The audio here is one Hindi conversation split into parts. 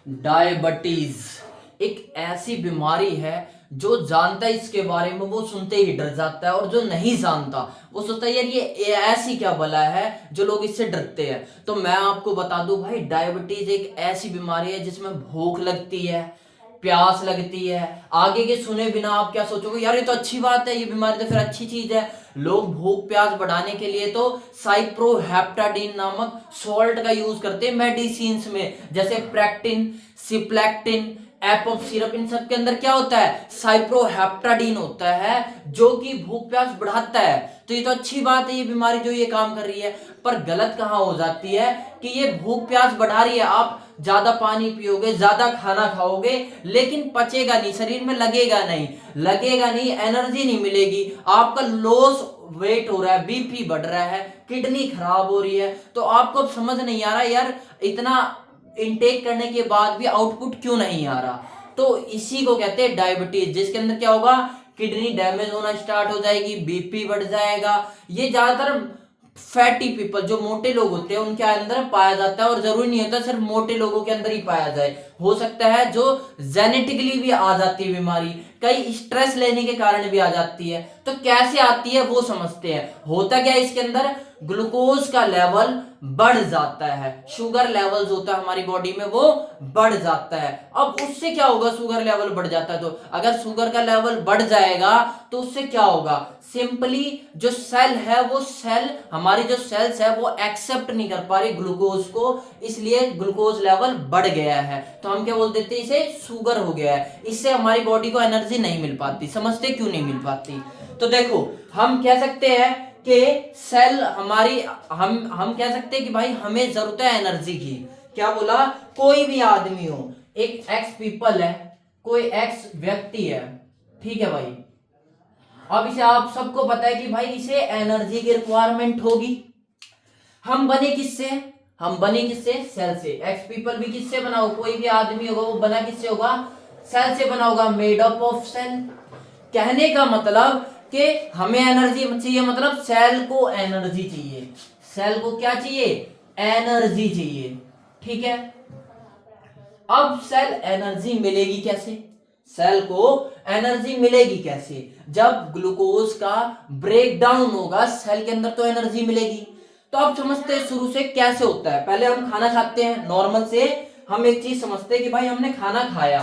डायबिटीज एक ऐसी बीमारी है जो जानता है इसके बारे में वो सुनते ही डर जाता है, और जो नहीं जानता वो सोचता है यार ये ऐसी क्या बला है जो लोग इससे डरते हैं। तो मैं आपको बता दूं भाई, डायबिटीज एक ऐसी बीमारी है जिसमें भूख लगती है, प्यास लगती है। आगे के सुने बिना आप क्या सोचोगे, यार ये तो अच्छी बात है, ये बीमारी तो फिर अच्छी चीज है। लोग भूख प्यास बढ़ाने के लिए तो साइप्रोहेप्टाडीन नामक सॉल्ट का यूज करते हैं मेडिसिन में, जैसे प्रेक्टिन, सिप्लेक्टिन, एपॉप सिरप, इन सब के अंदर क्या होता है, साइप्रोहेप्टाडीन होता है जो कि भूख प्यास बढ़ाता है। तो ये तो अच्छी बात है, ये बीमारी जो ये काम कर रही है। पर गलत कहां हो जाती है कि ये भूख प्यास बढ़ा रही है, आप ज्यादा पानी पियोगे, ज्यादा खाना खाओगे, लेकिन पचेगा नहीं, शरीर में लगेगा नहीं, एनर्जी नहीं मिलेगी, आपका लॉस वेट हो रहा है, बीपी बढ़ रहा है, किडनी खराब हो रही है। तो आपको अब समझ नहीं आ रहा यार इतना इनटेक करने के बाद भी आउटपुट क्यों नहीं आ रहा। तो इसी को कहते हैं डायबिटीज, जिसके अंदर क्या होगा, किडनी डैमेज होना स्टार्ट हो जाएगी, बीपी बढ़ जाएगा। ये ज्यादातर फैटी पीपल, जो मोटे लोग होते हैं उनके अंदर पाया जाता है, और जरूरी नहीं होता सिर्फ मोटे लोगों के अंदर ही पाया जाए, हो सकता है जो जेनेटिकली भी आ जाती है बीमारी, कई स्ट्रेस लेने के कारण भी आ जाती है। तो कैसे आती है वो समझते हैं। होता क्या है, इसके अंदर ग्लूकोज का लेवल बढ़ जाता है, शुगर लेवल जो होता है हमारी बॉडी में वो बढ़ जाता है। अब उससे क्या होगा, शुगर लेवल बढ़ जाता है तो अगर शुगर का लेवल बढ़ जाएगा तो उससे क्या होगा, सिंपली जो सेल है वो सेल, हमारी जो सेल्स है वो एक्सेप्ट नहीं कर पा रही ग्लूकोज को, इसलिए ग्लूकोज लेवल बढ़ गया है। तो हम क्या बोल देते हैं, इसे शुगर हो गया है। इससे हमारी बॉडी को एनर्जी नहीं मिल पाती। समझते क्यों नहीं मिल पाती? तो देखो, हम कह सकते हैं कि सेल हमारी, हम कह सकते हैं कि भाई हमें जरूरत है एनर्जी की। क्या बोला, कोई भी आदमी हो, एक एक्स पीपल है, कोई एक्स व्यक्ति है, ठीक है भाई। अब इसे आप सबको पता है कि भाई इसे एनर्जी की रिक्वायरमेंट होगी। हम बने किससे, सेल से। एक्स पीपल भी किससे बना हो, कोई भी आदमी होगा वो बना किससे होगा, सेल से बना होगा, मेड अप ऑफ सेल। कहने का मतलब कि हमें एनर्जी चाहिए, मतलब सेल को एनर्जी चाहिए। सेल को क्या चाहिए, एनर्जी चाहिए, ठीक है। अब सेल एनर्जी मिलेगी कैसे, सेल को एनर्जी मिलेगी कैसे, जब ग्लूकोज का ब्रेकडाउन होगा सेल के अंदर तो एनर्जी मिलेगी। तो आप समझते हैं शुरू से कैसे होता है। पहले हम खाना खाते हैं, नॉर्मल से हम एक चीज समझते हैं कि भाई हमने खाना खाया,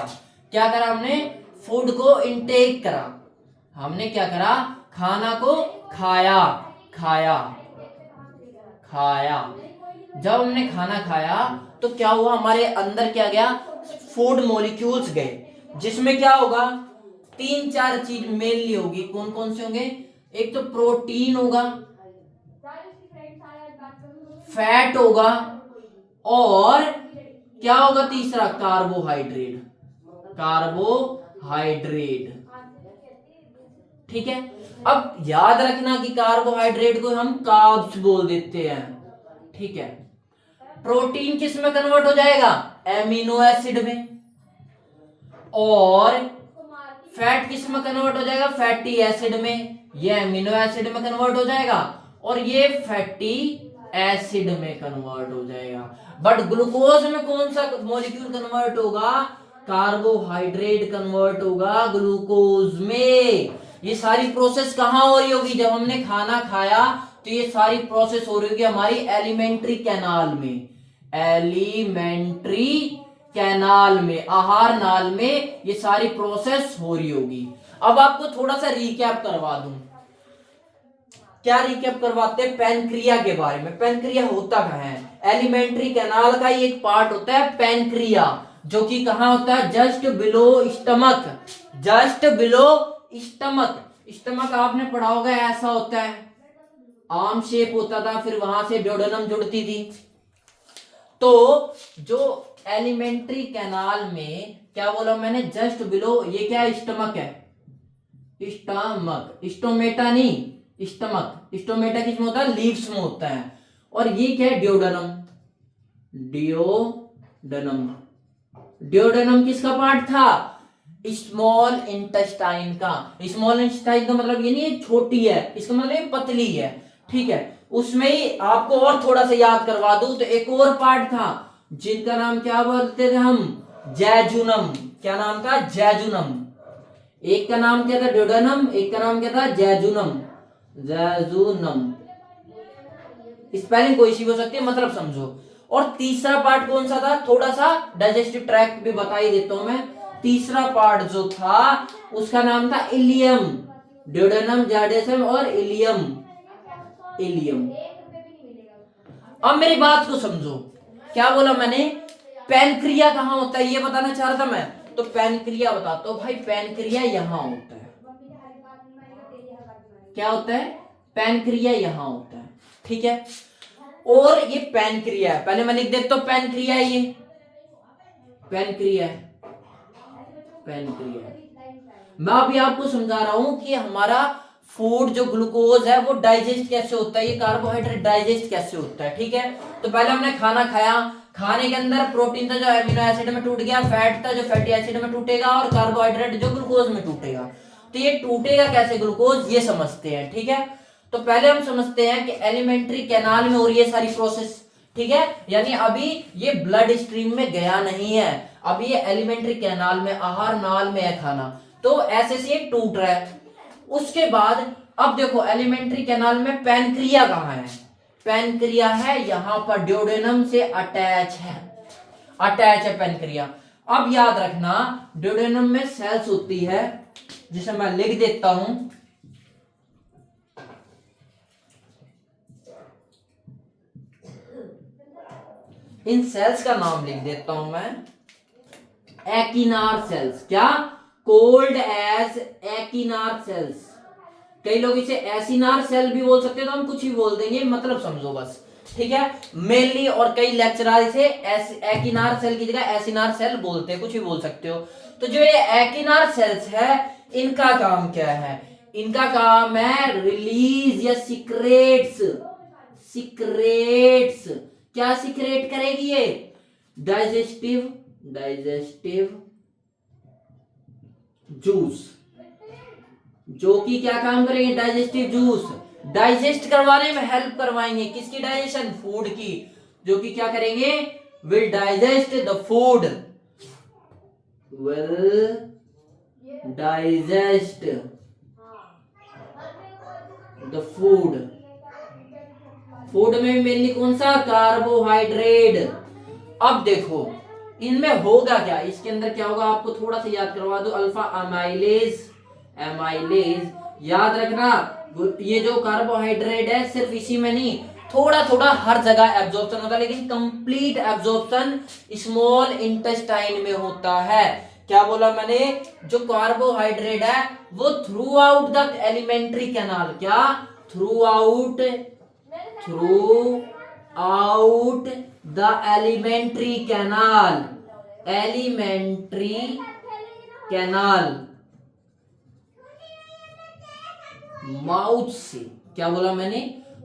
क्या करा हमने, फूड को इनटेक करा, हमने क्या करा, खाना को खाया, जब हमने खाना खाया तो क्या हुआ, हमारे अंदर क्या गया, फूड मॉलिक्यूल्स गए, जिसमें क्या होगा, 3-4 चीज मेनली होगी। कौन कौन से होंगे, एक तो प्रोटीन होगा, फैट होगा, और क्या होगा तीसरा, कार्बोहाइड्रेट, ठीक है। अब याद रखना कि कार्बोहाइड्रेट को हम कार्ब्स बोल देते हैं, ठीक है। प्रोटीन किस में कन्वर्ट हो जाएगा, एमिनो एसिड में, और फैट किस में कन्वर्ट हो जाएगा, फैटी एसिड में। ये एमिनो एसिड में कन्वर्ट हो जाएगा और ये फैटी एसिड में कन्वर्ट हो जाएगा। बट ग्लूकोज में कौन सा मॉलिक्यूल कन्वर्ट होगा, कार्बोहाइड्रेट कन्वर्ट होगा ग्लूकोज में। ये सारी प्रोसेस कहां हो रही होगी, जब हमने खाना खाया तो ये सारी प्रोसेस हो रही होगी हमारी एलिमेंट्री कैनाल में, आहार नाल में ये सारी प्रोसेस हो रही होगी। अब आपको थोड़ा सा रिकैप करवा दूं, क्या रिकैप करवाते हैं, पैनक्रिया के बारे में। पैनक्रिया होता कहां है, एलिमेंट्री कैनाल का ही एक पार्ट होता है पैनक्रिया, जो कि कहां होता है, जस्ट बिलो स्टमक। स्टमक आपने पढ़ा होगा, ऐसा होता है, आर्म शेप होता था, फिर वहां से ड्यूडेनम जुड़ती थी। तो जो एलिमेंट्री कैनाल में, क्या बोला मैंने, जस्ट बिलो, ये क्या है, स्टमक है, स्टोमेटा नहीं, स्टोमेटा किसमें होता है, लीव्स में होता है। और ये क्या है, डियोडेनम किसका पार्ट था, स्मॉल इंटेस्टाइन का। स्मॉल इंटेस्टाइन का मतलब ये नहीं है छोटी है, इसका मतलब ये पतली है, ठीक है। उसमें ही आपको और थोड़ा सा याद करवा दूं तो एक और पार्ट था जिनका नाम क्या बोलते थे हम, जैजुनम। क्या नाम था? जैजुनम। एक का नाम क्या था? ड्यूडेनम। एक का नाम क्या था? जैजुनम। जैजुनम। स्पेलिंग कोई सी हो सकती है, मतलब समझो। और तीसरा पार्ट कौन सा था? थोड़ा सा डाइजेस्टिव ट्रैक्ट भी बता ही देता हूं मैं। तीसरा पार्ट जो था उसका नाम था इलियम। ड्यूडेनम, जाडेसम और इलियम। इलियम। अब मेरी बात को समझो, क्या बोला मैंने? पैनक्रिया कहाँ होता है ये बताना चाह रहा था मैं। तो पैनक्रिया बताता हूं भाई। पैनक्रिया यहां होता है। क्या होता है? पैनक्रिया यहां होता है, ठीक है। और ये पैनक्रिया है, पहले मैं लिख देता हूं पैनक्रिया है, ये पैनक्रिया है। पैनक्रिया है। मैं अभी आपको समझा रहा हूं कि हमारा फूड जो ग्लूकोज है वो डाइजेस्ट कैसे होता है, ये कार्बोहाइड्रेट डाइजेस्ट कैसे होता है, ठीक है। तो पहले हमने खाना खाया, खाने के अंदर प्रोटीन था जो एमिनो एसिड में टूट गया, फैट था जो फैटी एसिड में टूटेगा, और कार्बोहाइड्रेट जो ग्लूकोज में टूटेगा। तो ये टूटेगा कैसे ग्लूकोज, ये समझते हैं, ठीक है। तो पहले हम समझते हैं कि एलिमेंट्री कैनाल में हो रही है सारी प्रोसेस, ठीक है। यानी अभी ये ब्लड स्ट्रीम में गया नहीं है, अभी ये एलिमेंट्री कैनाल में, आहार नाल में है खाना, तो ऐसे से ये टूट रहा है। उसके बाद अब देखो एलिमेंट्री कैनाल में पैनक्रिया कहाँ है? पैनक्रिया है यहां पर, ड्यूडेनम से अटैच है, अटैच है पैनक्रिया। अब याद रखना ड्यूडेनम में सेल्स होती है, जिसे मैं लिख देता हूं। इन सेल्स का नाम लिख देता हूं मैं एक्टिनार सेल्स। क्या? Called as acinar cells. कई लोग इसे एसिनार सेल भी बोल सकते हैं, तो हम कुछ ही बोल देंगे, मतलब समझो बस, ठीक है। मेनली और कई लेक्चरर इसे एक्टिनार सेल की जगह एसिनार सेल बोलते हैं, कुछ भी बोल सकते हो। तो जो ये एक्टिनार सेल्स है, इनका काम क्या है? इनका काम है रिलीज या सीक्रेट्स। सीक्रेट्स क्या सीक्रेट करेगी ये? डाइजेस्टिव, डाइजेस्टिव जूस, जो कि क्या काम करेंगे? Digestive juice. डाइजेस्ट करवाने में हेल्प करवाएंगे, किसकी डाइजेशन? फूड की। जो कि क्या करेंगे? Will digest the food, will digest the food. Food में मेनली कौन सा? कार्बोहाइड्रेट। अब देखो इनमें होगा क्या, इसके अंदर क्या होगा आपको थोड़ा सा याद करवा दो। अल्फा अमाइलेज, एमाइलेज याद रखना। ये जो कार्बोहाइड्रेट है सिर्फ इसी में नहीं, थोड़ा थोड़ा हर जगह एब्जॉर्प्शन होता है, लेकिन कंप्लीट एब्जॉर्प्शन स्मॉल इंटेस्टाइन में होता है। क्या बोला मैंने? जो कार्बोहाइड्रेट है वो throughout the alimentary canal, क्या? Throughout, throughout the alimentary canal, alimentary canal, mouth से। क्या बोला मैंने?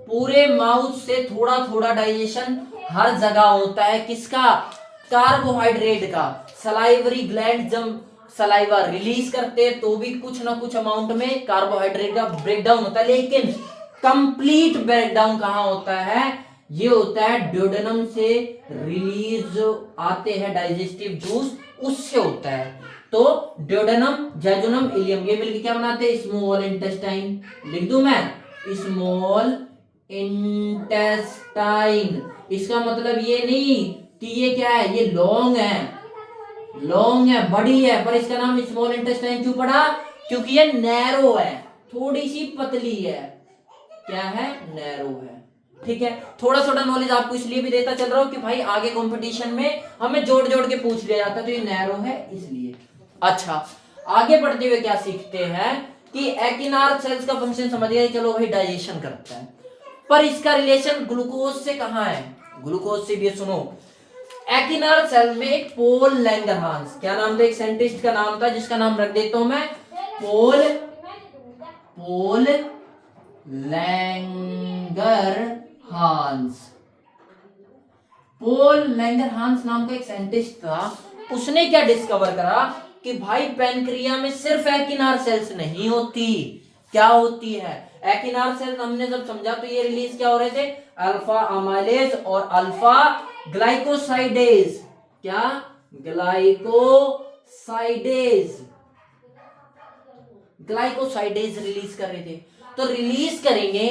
पूरे माउथ से थोड़ा थोड़ा डाइजेशन हर जगह होता है, किसका? कार्बोहाइड्रेट का। सलाइवरी ग्लैंड जब सलाइवा रिलीज करते हैं तो भी कुछ ना कुछ अमाउंट में कार्बोहाइड्रेट का ब्रेकडाउन होता है, लेकिन कंप्लीट ब्रेकडाउन कहां होता है? ये होता है ड्यूडेनम से रिलीज आते हैं डाइजेस्टिव जूस, उससे होता है। तो ड्यूडेनम, जैजुनम, इलियम ये मिलकर क्या बनाते हैं? Small intestine. लिख दूं मैं? Small intestine. इसका मतलब ये नहीं कि ये क्या है, ये लॉन्ग है, लॉन्ग है, बड़ी है, पर इसका नाम स्मॉल इंटेस्टाइन क्यों पड़ा? क्योंकि ये नैरो है, थोड़ी सी पतली है। क्या है? नैरो है, ठीक है। थोड़ा थोड़ा नॉलेज आपको इसलिए भी देता चल रहा हूं कि भाई आगे कंपटीशन में हमें जोड़ जोड़ के पूछ लिया जाता है, तो ये नैरो है इसलिए। अच्छा, आगे बढ़ते हुए क्या सीखते हैं कि एक्टिनार सेल्स का फंक्शन समझ गए, चलो भाई डाइजेशन करता है, पर इसका रिलेशन ग्लूकोज से कहां है? ग्लूकोज से भी सुनो। एक्टिनार सेल में एक पोल लैंगरहांस, क्या नाम था? एक साइंटिस्ट का नाम था, जिसका नाम रख देता हूं मैं पोल, पोल लैंगरहांस। पोल लैंगरहांस नाम का एक साइंटिस्ट था, उसने क्या डिस्कवर करा कि भाई पैनक्रिया में सिर्फ एक्टिनार सेल्स नहीं होती, क्या होती है? एक्टिनार सेल्स हमने जब समझा तो ये रिलीज क्या हो रहे थे? अल्फा अमाइलेज और अल्फा ग्लाइकोसाइडेज। क्या? ग्लाइकोसाइडेज, ग्लाइकोसाइडेज रिलीज कर रहे थे। तो रिलीज करेंगे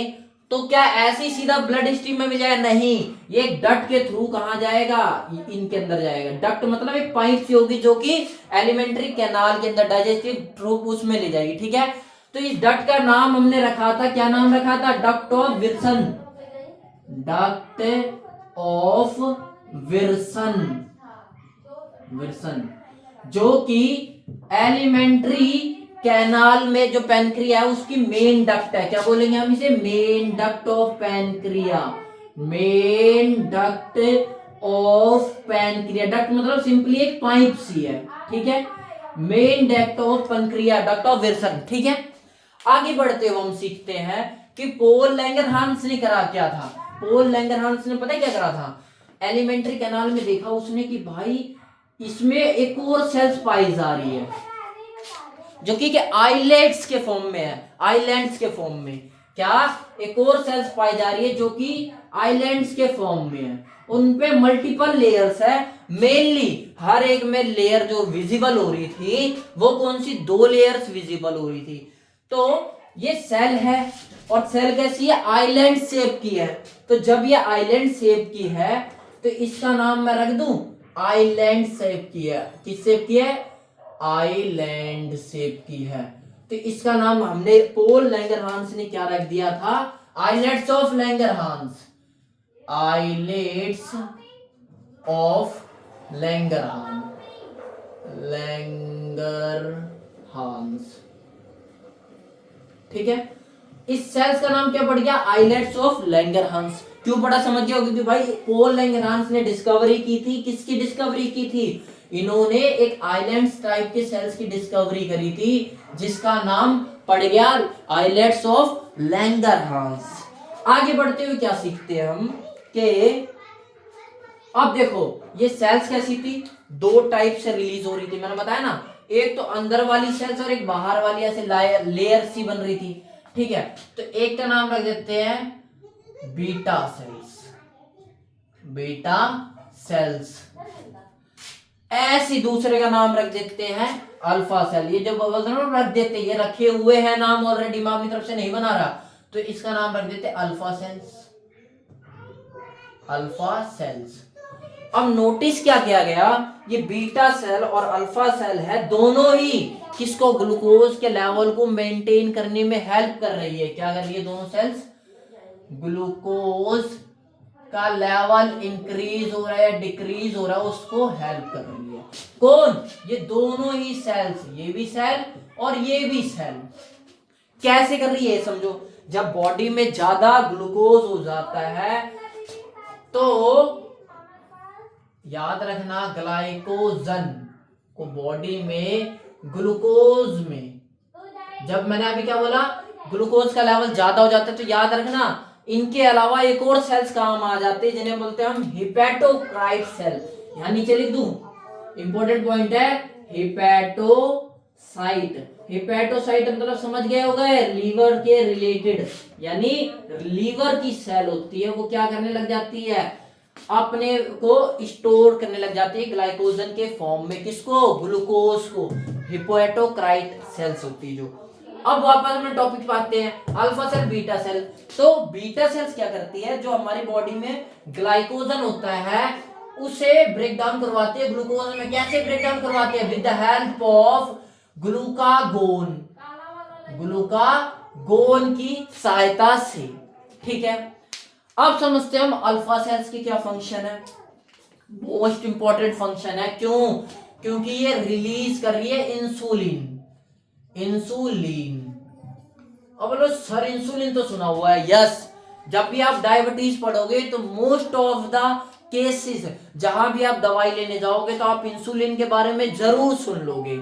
तो क्या ऐसे ही सीधा ब्लड स्ट्रीम में मिल जाएगा? नहीं, ये डक्ट के थ्रू कहां जाएगा? इनके अंदर जाएगा। डक्ट मतलब एक पाइप सी होगी जो कि एलिमेंट्री कैनाल के अंदर डाइजेस्टिव ट्यूब उसमें ले जाएगी, ठीक है। तो इस डक्ट का नाम हमने रखा था, क्या नाम रखा था? Duct of Wilson, duct of Wilson, Wilson, जो कि एलिमेंट्री कैनाल में जो पैनक्रिया है उसकी मेन डक्ट है। क्या बोलेंगे हम इसे? Main duct of pancreas, main duct of pancreas. Duct मतलब सिंपली एक पाइप सी है, ठीक है। Main duct of pancreas, duct of Wilson, ठीक है। आगे बढ़ते हुए हम सीखते हैं कि पोल लैंगरहांस ने करा क्या था। पोल लैंगरहांस ने पता है क्या करा था? एलिमेंट्री कैनाल में देखा उसने कि भाई इसमें एक और सेल्स पाई जा रही है जो कि आइलैंड्स के फॉर्म में है, आइलैंड्स के फॉर्म में। क्या? एक और सेल्स पाई जा रही है जो कि आइलैंड्स के फॉर्म में है। उनपे मल्टीपल लेयर्स है, मेनली हर एक में लेयर जो विजिबल हो रही थी वो कौन सी? 2 लेयर्स विजिबल हो रही थी। तो ये सेल है और सेल कैसी है? आइलैंड शेप की है। तो जब ये आइलैंड शेप की है तो इसका नाम मैं रख दूं आइलैंड शेप की है। किस शेप की है? आइलैंड शेप की है। तो इसका नाम हमने पोल लैंगरहांस ने क्या रख दिया था? Islets of Langerhans, islets of Langerhans, Langerhans, ठीक है। इस सेल्स का नाम क्या पड़ गया? Islets of Langerhans. क्यों पड़ा? समझ गया? क्योंकि भाई पोल लैंगरहांस ने डिस्कवरी की थी। किसकी डिस्कवरी की थी? इन्होंने एक आइलैंड्स टाइप के सेल्स की डिस्कवरी करी थी जिसका नाम पड़ गया आइलेट्स ऑफ लैंगरहांस। आगे बढ़ते हुए क्या सीखते हैं हम कि अब देखो ये सेल्स कैसी थी? 2 टाइप से रिलीज हो रही थी, मैंने बताया ना। एक तो अंदर वाली सेल्स और एक बाहर वाली, ऐसे लेयर सी बन रही थी, ठीक है। तो एक का नाम रख देते हैं बीटा सेल्स, बीटा सेल्स। ऐसी दूसरे का नाम रख देते हैं अल्फा सेल। ये जो रख देते, ये रखे हुए हैं नाम ऑलरेडी, मैं अपनी तरफ से नहीं बना रहा। तो इसका नाम रख देते अल्फा सेल्स, अल्फा सेल्स। अब नोटिस क्या किया गया? ये बीटा सेल और अल्फा सेल है, दोनों ही किसको? ग्लूकोज के लेवल को मेंटेन करने में हेल्प कर रही है। क्या कर रही है दोनों सेल्स? ग्लूकोज का लेवल इंक्रीज हो रहा है, डिक्रीज हो रहा है, उसको हेल्प कर रही है। कौन? ये दोनों ही सेल्स, ये भी सेल और ये भी सेल। कैसे कर रही है समझो। जब बॉडी में ज्यादा ग्लूकोज हो जाता है तो याद रखना ग्लाइकोजन को बॉडी में ग्लूकोज में, जब मैंने अभी क्या बोला? ग्लूकोज का लेवल ज्यादा हो जाता है तो याद रखना इनके अलावा एक और सेल्स काम आ जाते हैं जिन्हें बोलते हैं हम हिपैटोक्राइट सेल। यहां नीचे लिख दूं, इंपॉर्टेंट पॉइंट है हिपैटोसाइट। हिपैटोसाइट मतलब समझ गए होगा, लीवर के रिलेटेड, यानी लीवर की सेल होती है, वो क्या करने लग जाती है? अपने को स्टोर करने लग जाती है ग्लाइकोजन के फॉर्म में। किसको? ग्लूकोज को। हिपैटोक्राइट सेल्स होती है जो। अब वापस अपने टॉपिक पे आते हैं, अल्फा सेल बीटा सेल। तो बीटा सेल्स क्या करती है? जो हमारी बॉडी में ग्लाइकोजन होता है उसे ब्रेक डाउन करवाती है ग्लूकोज में। कैसे ब्रेक डाउन करवाती है? With the help of glucagon, glucagon की सहायता से, ठीक है। अब समझते हैं हम अल्फा सेल्स की क्या फंक्शन है। मोस्ट इंपॉर्टेंट फंक्शन है। क्यों? क्योंकि ये रिलीज कर रही है इंसुलिन, इंसुलिन। अब बोलो सर इंसुलिन तो सुना हुआ है। यस, जब भी आप डायबिटीज पढ़ोगे तो मोस्ट ऑफ द केसेस जहां भी आप दवाई लेने जाओगे तो आप इंसुलिन के बारे में जरूर सुन लोगे।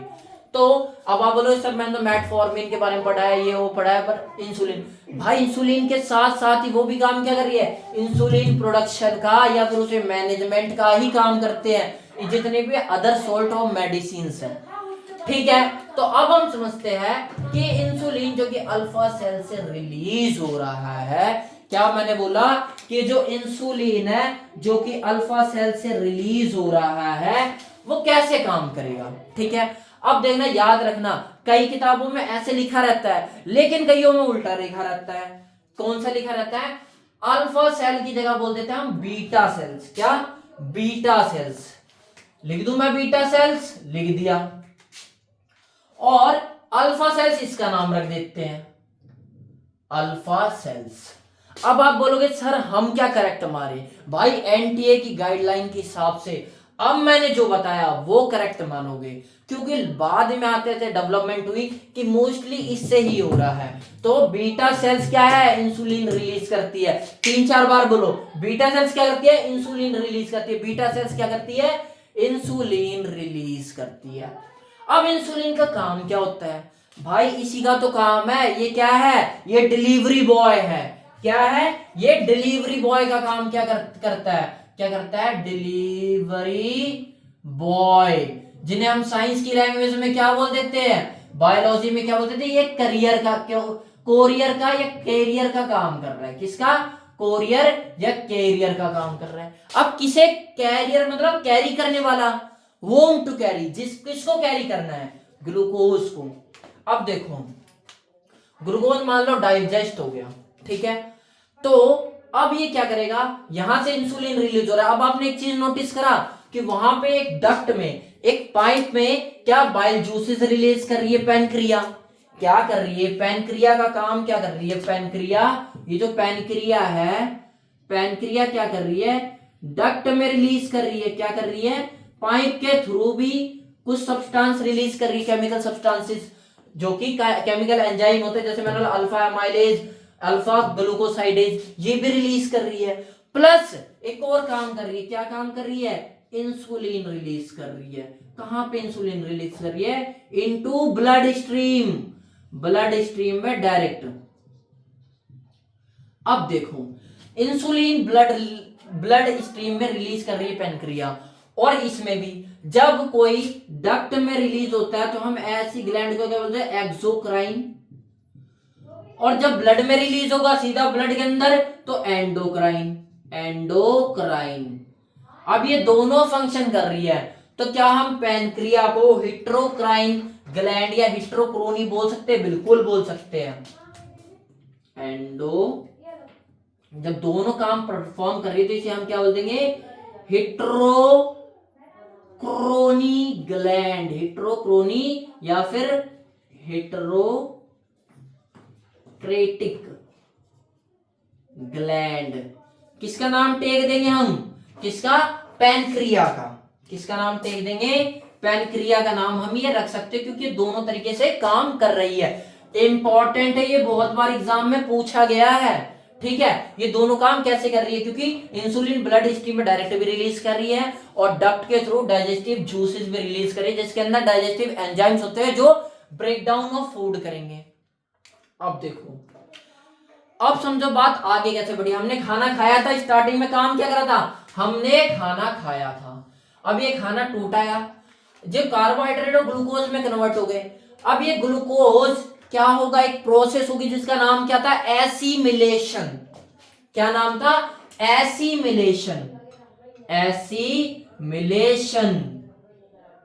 तो अब आप बोलो सर मैंने तो मेटफॉर्मिन के बारे में पढ़ा है, ये वो पढ़ा है, पर इंसुलिन, भाई इंसुलिन के साथ साथ ही वो भी काम क्या कर रही है? इंसुलिन प्रोडक्शन का या फिर उसे मैनेजमेंट का ही काम करते हैं जितने भी अदर सोर्ट ऑफ मेडिसिन है, ठीक है। तो अब हम समझते हैं कि इंसुलिन जो कि अल्फा सेल से रिलीज हो रहा है, क्या मैंने बोला कि जो इंसुलिन है जो कि अल्फा सेल से रिलीज हो रहा है वो कैसे काम करेगा, ठीक है। अब देखना, याद रखना, कई किताबों में ऐसे लिखा रहता है लेकिन कईयों में उल्टा लिखा रहता है। कौन सा लिखा रहता है? अल्फा सेल की जगह बोल देते हैं हम बीटा सेल्स। क्या? Beta cells. लिख दूं मैं बीटा सेल्स? लिख दिया। और अल्फा सेल्स इसका नाम रख देते हैं अल्फा सेल्स। अब आप बोलोगे सर हम क्या करेक्ट मारे? भाई एनटीए की गाइडलाइन के हिसाब से अब मैंने जो बताया वो करेक्ट मानोगे, क्योंकि बाद में आते थे डेवलपमेंट हुई कि मोस्टली इससे ही हो रहा है। तो बीटा सेल्स क्या है? इंसुलिन रिलीज करती है। 3-4 बार बोलो, बीटा सेल्स क्या करती है? इंसुलिन रिलीज करती है। बीटा सेल्स क्या करती है? इंसुलिन रिलीज करती है। अब इंसुलिन का काम क्या होता है? भाई इसी का तो काम है। ये क्या है? ये डिलीवरी बॉय है। क्या है? ये डिलीवरी बॉय का काम क्या करता है? क्या करता है? डिलीवरी बॉय, जिन्हें हम साइंस की लैंग्वेज में क्या बोल देते हैं? बायोलॉजी में क्या बोलते थे? ये करियर का, कोरियर का या कैरियर का काम कर रहा है। किसका? कोरियर या कैरियर का काम कर रहा है। अब किसे कैरियर मतलब कैरी करने वाला, वोम टू कैरी, किसको कैरी करना है? ग्लूकोज को। अब देखो, ग्लूकोज मान लो डाइजेस्ट हो गया, ठीक है। तो अब ये क्या करेगा? यहां से इंसुलिन रिलीज हो रहा है। अब आपने एक चीज नोटिस करा कि वहां पे एक डक्ट में, एक पाइप में क्या बाइल जूसेस रिलीज कर रही है पैनक्रिया। क्या कर रही है? पैनक्रिया का काम क्या कर रही है? पैनक्रिया, ये जो पैनक्रिया है, पैनक्रिया क्या कर रही है? डक्ट में रिलीज कर रही है। क्या कर रही है? पाइप के थ्रू भी कुछ सब्सटेंस रिलीज कर रही है, केमिकल सब्सटेंसेस, जो कि केमिकल एंजाइम होते हैं, जैसे मैंने अल्फा एमाइलेज, अल्फा ग्लूकोसाइडेज, ये भी रिलीज कर रही है। प्लस एक और काम कर रही है। क्या काम कर रही है? इंसुलिन रिलीज कर रही है। कहां पे इंसुलिन रिलीज कर रही है? Into blood stream, blood stream में डायरेक्ट। अब देखो, इंसुलिन ब्लड स्ट्रीम में रिलीज कर रही है पैनक्रिया, और इसमें भी जब कोई डक्ट में रिलीज होता है तो हम ऐसी ग्लैंड को क्या बोलते हैं? एक्सोक्राइन। और जब ब्लड में रिलीज होगा सीधा ब्लड के अंदर तो एंडोक्राइन, एंडोक्राइन। अब ये दोनों फंक्शन कर रही है, तो क्या हम पैनक्रिया को हिट्रोक्राइन ग्लैंड या हिट्रोक्रोनी बोल सकते हैं? बिल्कुल बोल सकते हैं। जब दोनों काम परफॉर्म कर रही है तो इसे हम क्या बोल देंगे? हिट्रोक्रोनी ग्लैंड, हिट्रोक्रोनी या फिर हिट्रोक्रेटिक ग्लैंड। किसका नाम टेक देंगे हम? किसका? पैनक्रिया का। किसका नाम टेक देंगे? पैनक्रिया का नाम हम ये रख सकते हैं, क्योंकि दोनों तरीके से काम कर रही है। इंपॉर्टेंट है, ये बहुत बार एग्जाम में पूछा गया है, ठीक है। ये दोनों काम कैसे कर रही है? क्योंकि इंसुलिन ब्लड स्ट्रीम में डायरेक्ट भी रिलीज कर रही है और डक्ट के थ्रू डाइजेस्टिव जूसेस भी रिलीज कर रही है, जिसके अंदर डाइजेस्टिव एंजाइम्स होते हैं जो ब्रेक डाउन ऑफ फूड करेंगे। अब देखो, अब समझो बात आगे कैसे बढ़ी। हमने खाना खाया था, स्टार्टिंग में काम क्या करा था? हमने खाना खाया था। अब ये खाना टूटाया, जब कार्बोहाइड्रेट और ग्लूकोज में कन्वर्ट हो गए। अब ये ग्लूकोज क्या होगा? एक प्रोसेस होगी जिसका नाम क्या था? एसिमिलेशन। क्या नाम था? एसिमिलेशन, एसिमिलेशन,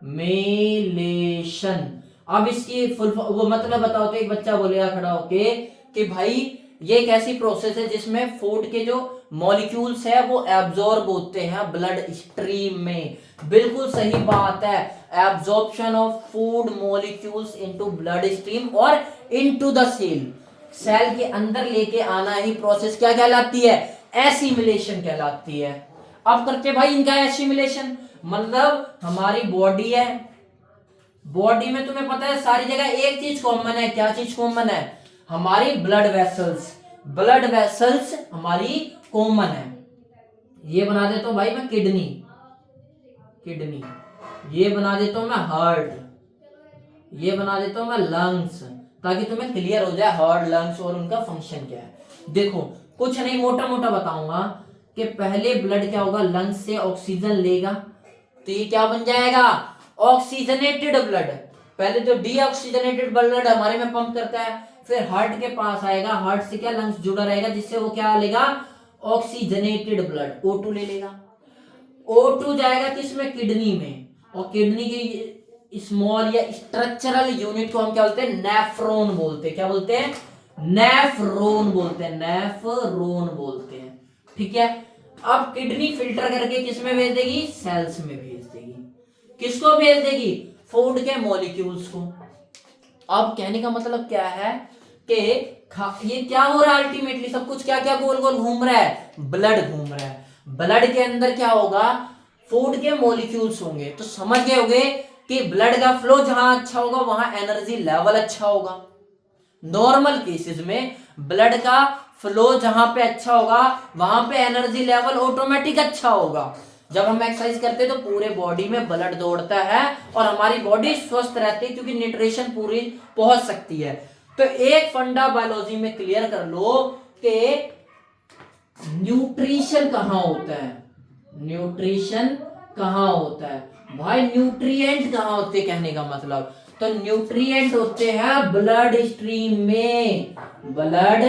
मिलेशन। अब इसकी फुल वो मतलब बताओ तो एक बच्चा बोलेगा खड़ा होके कि भाई ये एक ऐसी प्रोसेस है जिसमें फूड के जो मॉलिक्यूल्स है वो एब्जॉर्ब होते हैं ब्लड स्ट्रीम में। बिल्कुल सही बात है, absorption of food molecules into blood stream और इनटू द सेल, सेल के अंदर लेके आना ही प्रोसेस क्या कहलाती है? एसिमिलेशन कहलाती है। अब करते भाई इनका एसिमिलेशन, मतलब हमारी बॉडी है, बॉडी में तुम्हें पता है सारी जगह एक चीज कॉमन है। क्या चीज कॉमन है? हमारी ब्लड वेसल्स, ब्लड वेसल्स हमारी कॉमन है। ये बना देता हूं भाई मैं किडनी, किडनी। ये बना देता हूं मैं हार्ट, ये बना देता हूं मैं लंग्स, ताकि तुम्हें क्लियर हो जाए हार्ट, लंग्स और उनका फंक्शन क्या है। देखो कुछ नहीं, मोटा मोटा बताऊंगा कि पहले ब्लड क्या होगा? लंग्स से ऑक्सीजन लेगा तो ये क्या बन जाएगा? Oxygenated blood. पहले तो डीऑक्सीजनेटेड ब्लड हमारे में पंप करता है, फिर हार्ट के पास आएगा, हार्ट से क्या? लंग्स जुड़ा रहेगा, जिससे वो क्या लेगा? ऑक्सीजनेटेड ब्लड, O2 ले लेगा। O2 जाएगा किसमें? किडनी में। और किडनी की स्मॉल या स्ट्रक्चरल यूनिट को हम क्या बोलते हैं, नेफ्रॉन बोलते हैं। क्या बोलते हैं, नेफ्रॉन बोलते हैं, नेफ्रॉन बोलते हैं। ठीक है, अब किडनी फिल्टर करके किस में भेज देगी, सेल्स में भेज देगी। किसको भेज देगी, फूड के मॉलिक्यूल्स को। अब कहने का मतलब क्या है कि ये क्या हो रहा है, अल्टीमेटली सब कुछ क्या क्या गोल गोल घूम रहा है, ब्लड घूम रहा है। ब्लड के अंदर क्या होगा, फूड के मॉलिक्यूल्स होंगे। तो समझ गए होंगे कि ब्लड का फ्लो जहां अच्छा होगा वहां एनर्जी लेवल अच्छा होगा। नॉर्मल केसेस में ब्लड का फ्लो जहां पे अच्छा होगा वहां पे एनर्जी लेवल ऑटोमेटिक अच्छा होगा। जब हम एक्सरसाइज करते हैं तो पूरे बॉडी में ब्लड दौड़ता है और हमारी बॉडी स्वस्थ रहती है क्योंकि न्यूट्रिशन पूरी पहुंच सकती है। तो एक फंडा बायोलॉजी में क्लियर कर लो कि न्यूट्रिशन कहां होता है, न्यूट्रिशन कहां होता है भाई, न्यूट्रिएंट कहां होते हैं, कहने का मतलब तो न्यूट्रिएंट होते हैं ब्लड स्ट्रीम में, ब्लड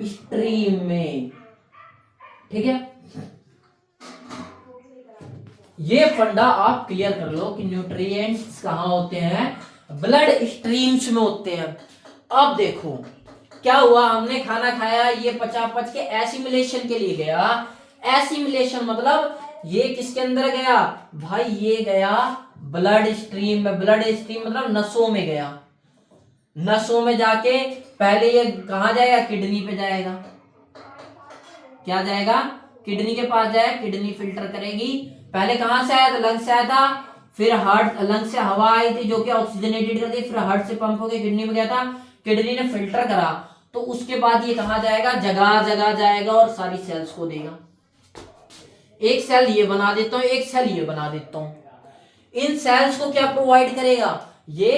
स्ट्रीम में। ठीक है, ये फंडा आप क्लियर कर लो कि न्यूट्रिएंट्स कहां होते हैं, ब्लड स्ट्रीम्स में होते हैं। अब देखो क्या हुआ, हमने खाना खाया, ये पचा पच के एसिमिलेशन के लिए गया। एसिमिलेशन मतलब ये किसके अंदर गया भाई, ये गया ब्लड स्ट्रीम में। ब्लड स्ट्रीम मतलब नसों में गया। नसों में जाके पहले ये कहां जाएगा, किडनी पे जाएगा। क्या जाएगा, किडनी के पास जाएगा, किडनी फिल्टर करेगी। पहले कहां से आया था, लंग से आया था, फिर हार्ट, लंग से हवा आई थी जो कि ऑक्सीजनेटेड कर दी, फिर हार्ट से पंप होकर किडनी में गया था, किडनी ने फिल्टर करा। तो उसके बाद ये कहां जाएगा, जगह जगह जाएगा और सारी सेल्स को देगा। एक सेल ये बना देता हूं, एक सेल ये बना देता हूं। इन सेल्स को क्या प्रोवाइड करेगा, ये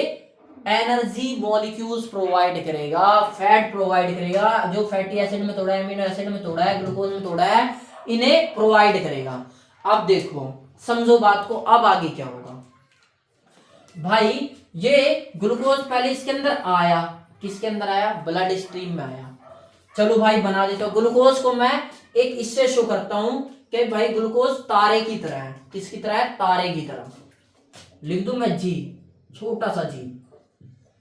एनर्जी मॉलिक्यूल्स प्रोवाइड करेगा, फैट प्रोवाइड करेगा, जो फैटी एसिड में तोड़ा है, अमीनो एसिड में तोड़ा है, ग्लूकोज में तोड़ा है, इन्हें प्रोवाइड करेगा। अब देखो समझो बात को, अब आगे क्या होगा भाई, ये ग्लूकोज पहले इसके अंदर आया, किसके अंदर आया, ब्लड स्ट्रीम में आया। चलो भाई बना देता हूं, ग्लूकोज को मैं एक इससे शो करता हूं कि भाई ग्लूकोज तारे की तरह है। किसकी तरह है, तारे की तरह। लिख दूं मैं जी, छोटा सा जी।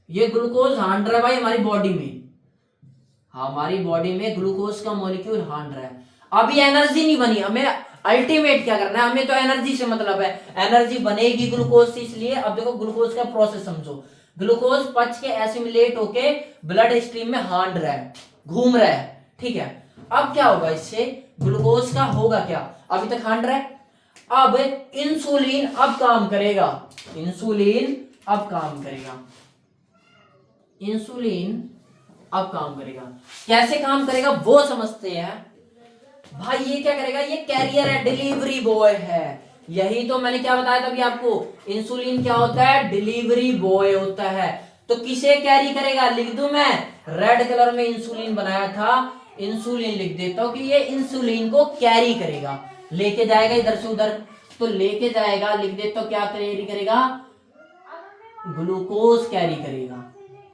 ये ग्लूकोज हांड रहा है भाई हमारी बॉडी में, हमारी बॉडी में ग्लूकोज का मॉलिक्यूल हांड रहा है। अभी एनर्जी नहीं बनी, हमें अल्टीमेट क्या करना है, हमें तो एनर्जी से मतलब है, एनर्जी बनेगी ग्लूकोज से। इसलिए अब देखो ग्लूकोज का प्रोसेस समझो, ग्लूकोज पच के एसिमिलेट होके ब्लड स्ट्रीम में हांड रहा है, घूम रहा है। ठीक है, अब क्या होगा, इससे ग्लूकोज का होगा क्या, अभी तक हांड रहा है। अब इंसुलिन अब काम करेगा, इंसुलिन अब काम करेगा, इंसुलिन अब काम करेगा। कैसे काम करेगा वो समझते हैं भाई। ये क्या करेगा, ये कैरियर है, डिलीवरी बॉय है। यही तो मैंने क्या बताया था अभी आपको, इंसुलिन क्या होता है, डिलीवरी बॉय होता है। तो किसे कैरी करेगा, लिख दूं मैं, रेड कलर में इंसुलिन बनाया था, इंसुलिन लिख देता हूं कि ये इंसुलिन को कैरी करेगा, लेके जाएगा इधर से उधर। तो लेके जाएगा, लिख देता हूं क्या कैरी करेगा, ग्लूकोज कैरी करेगा।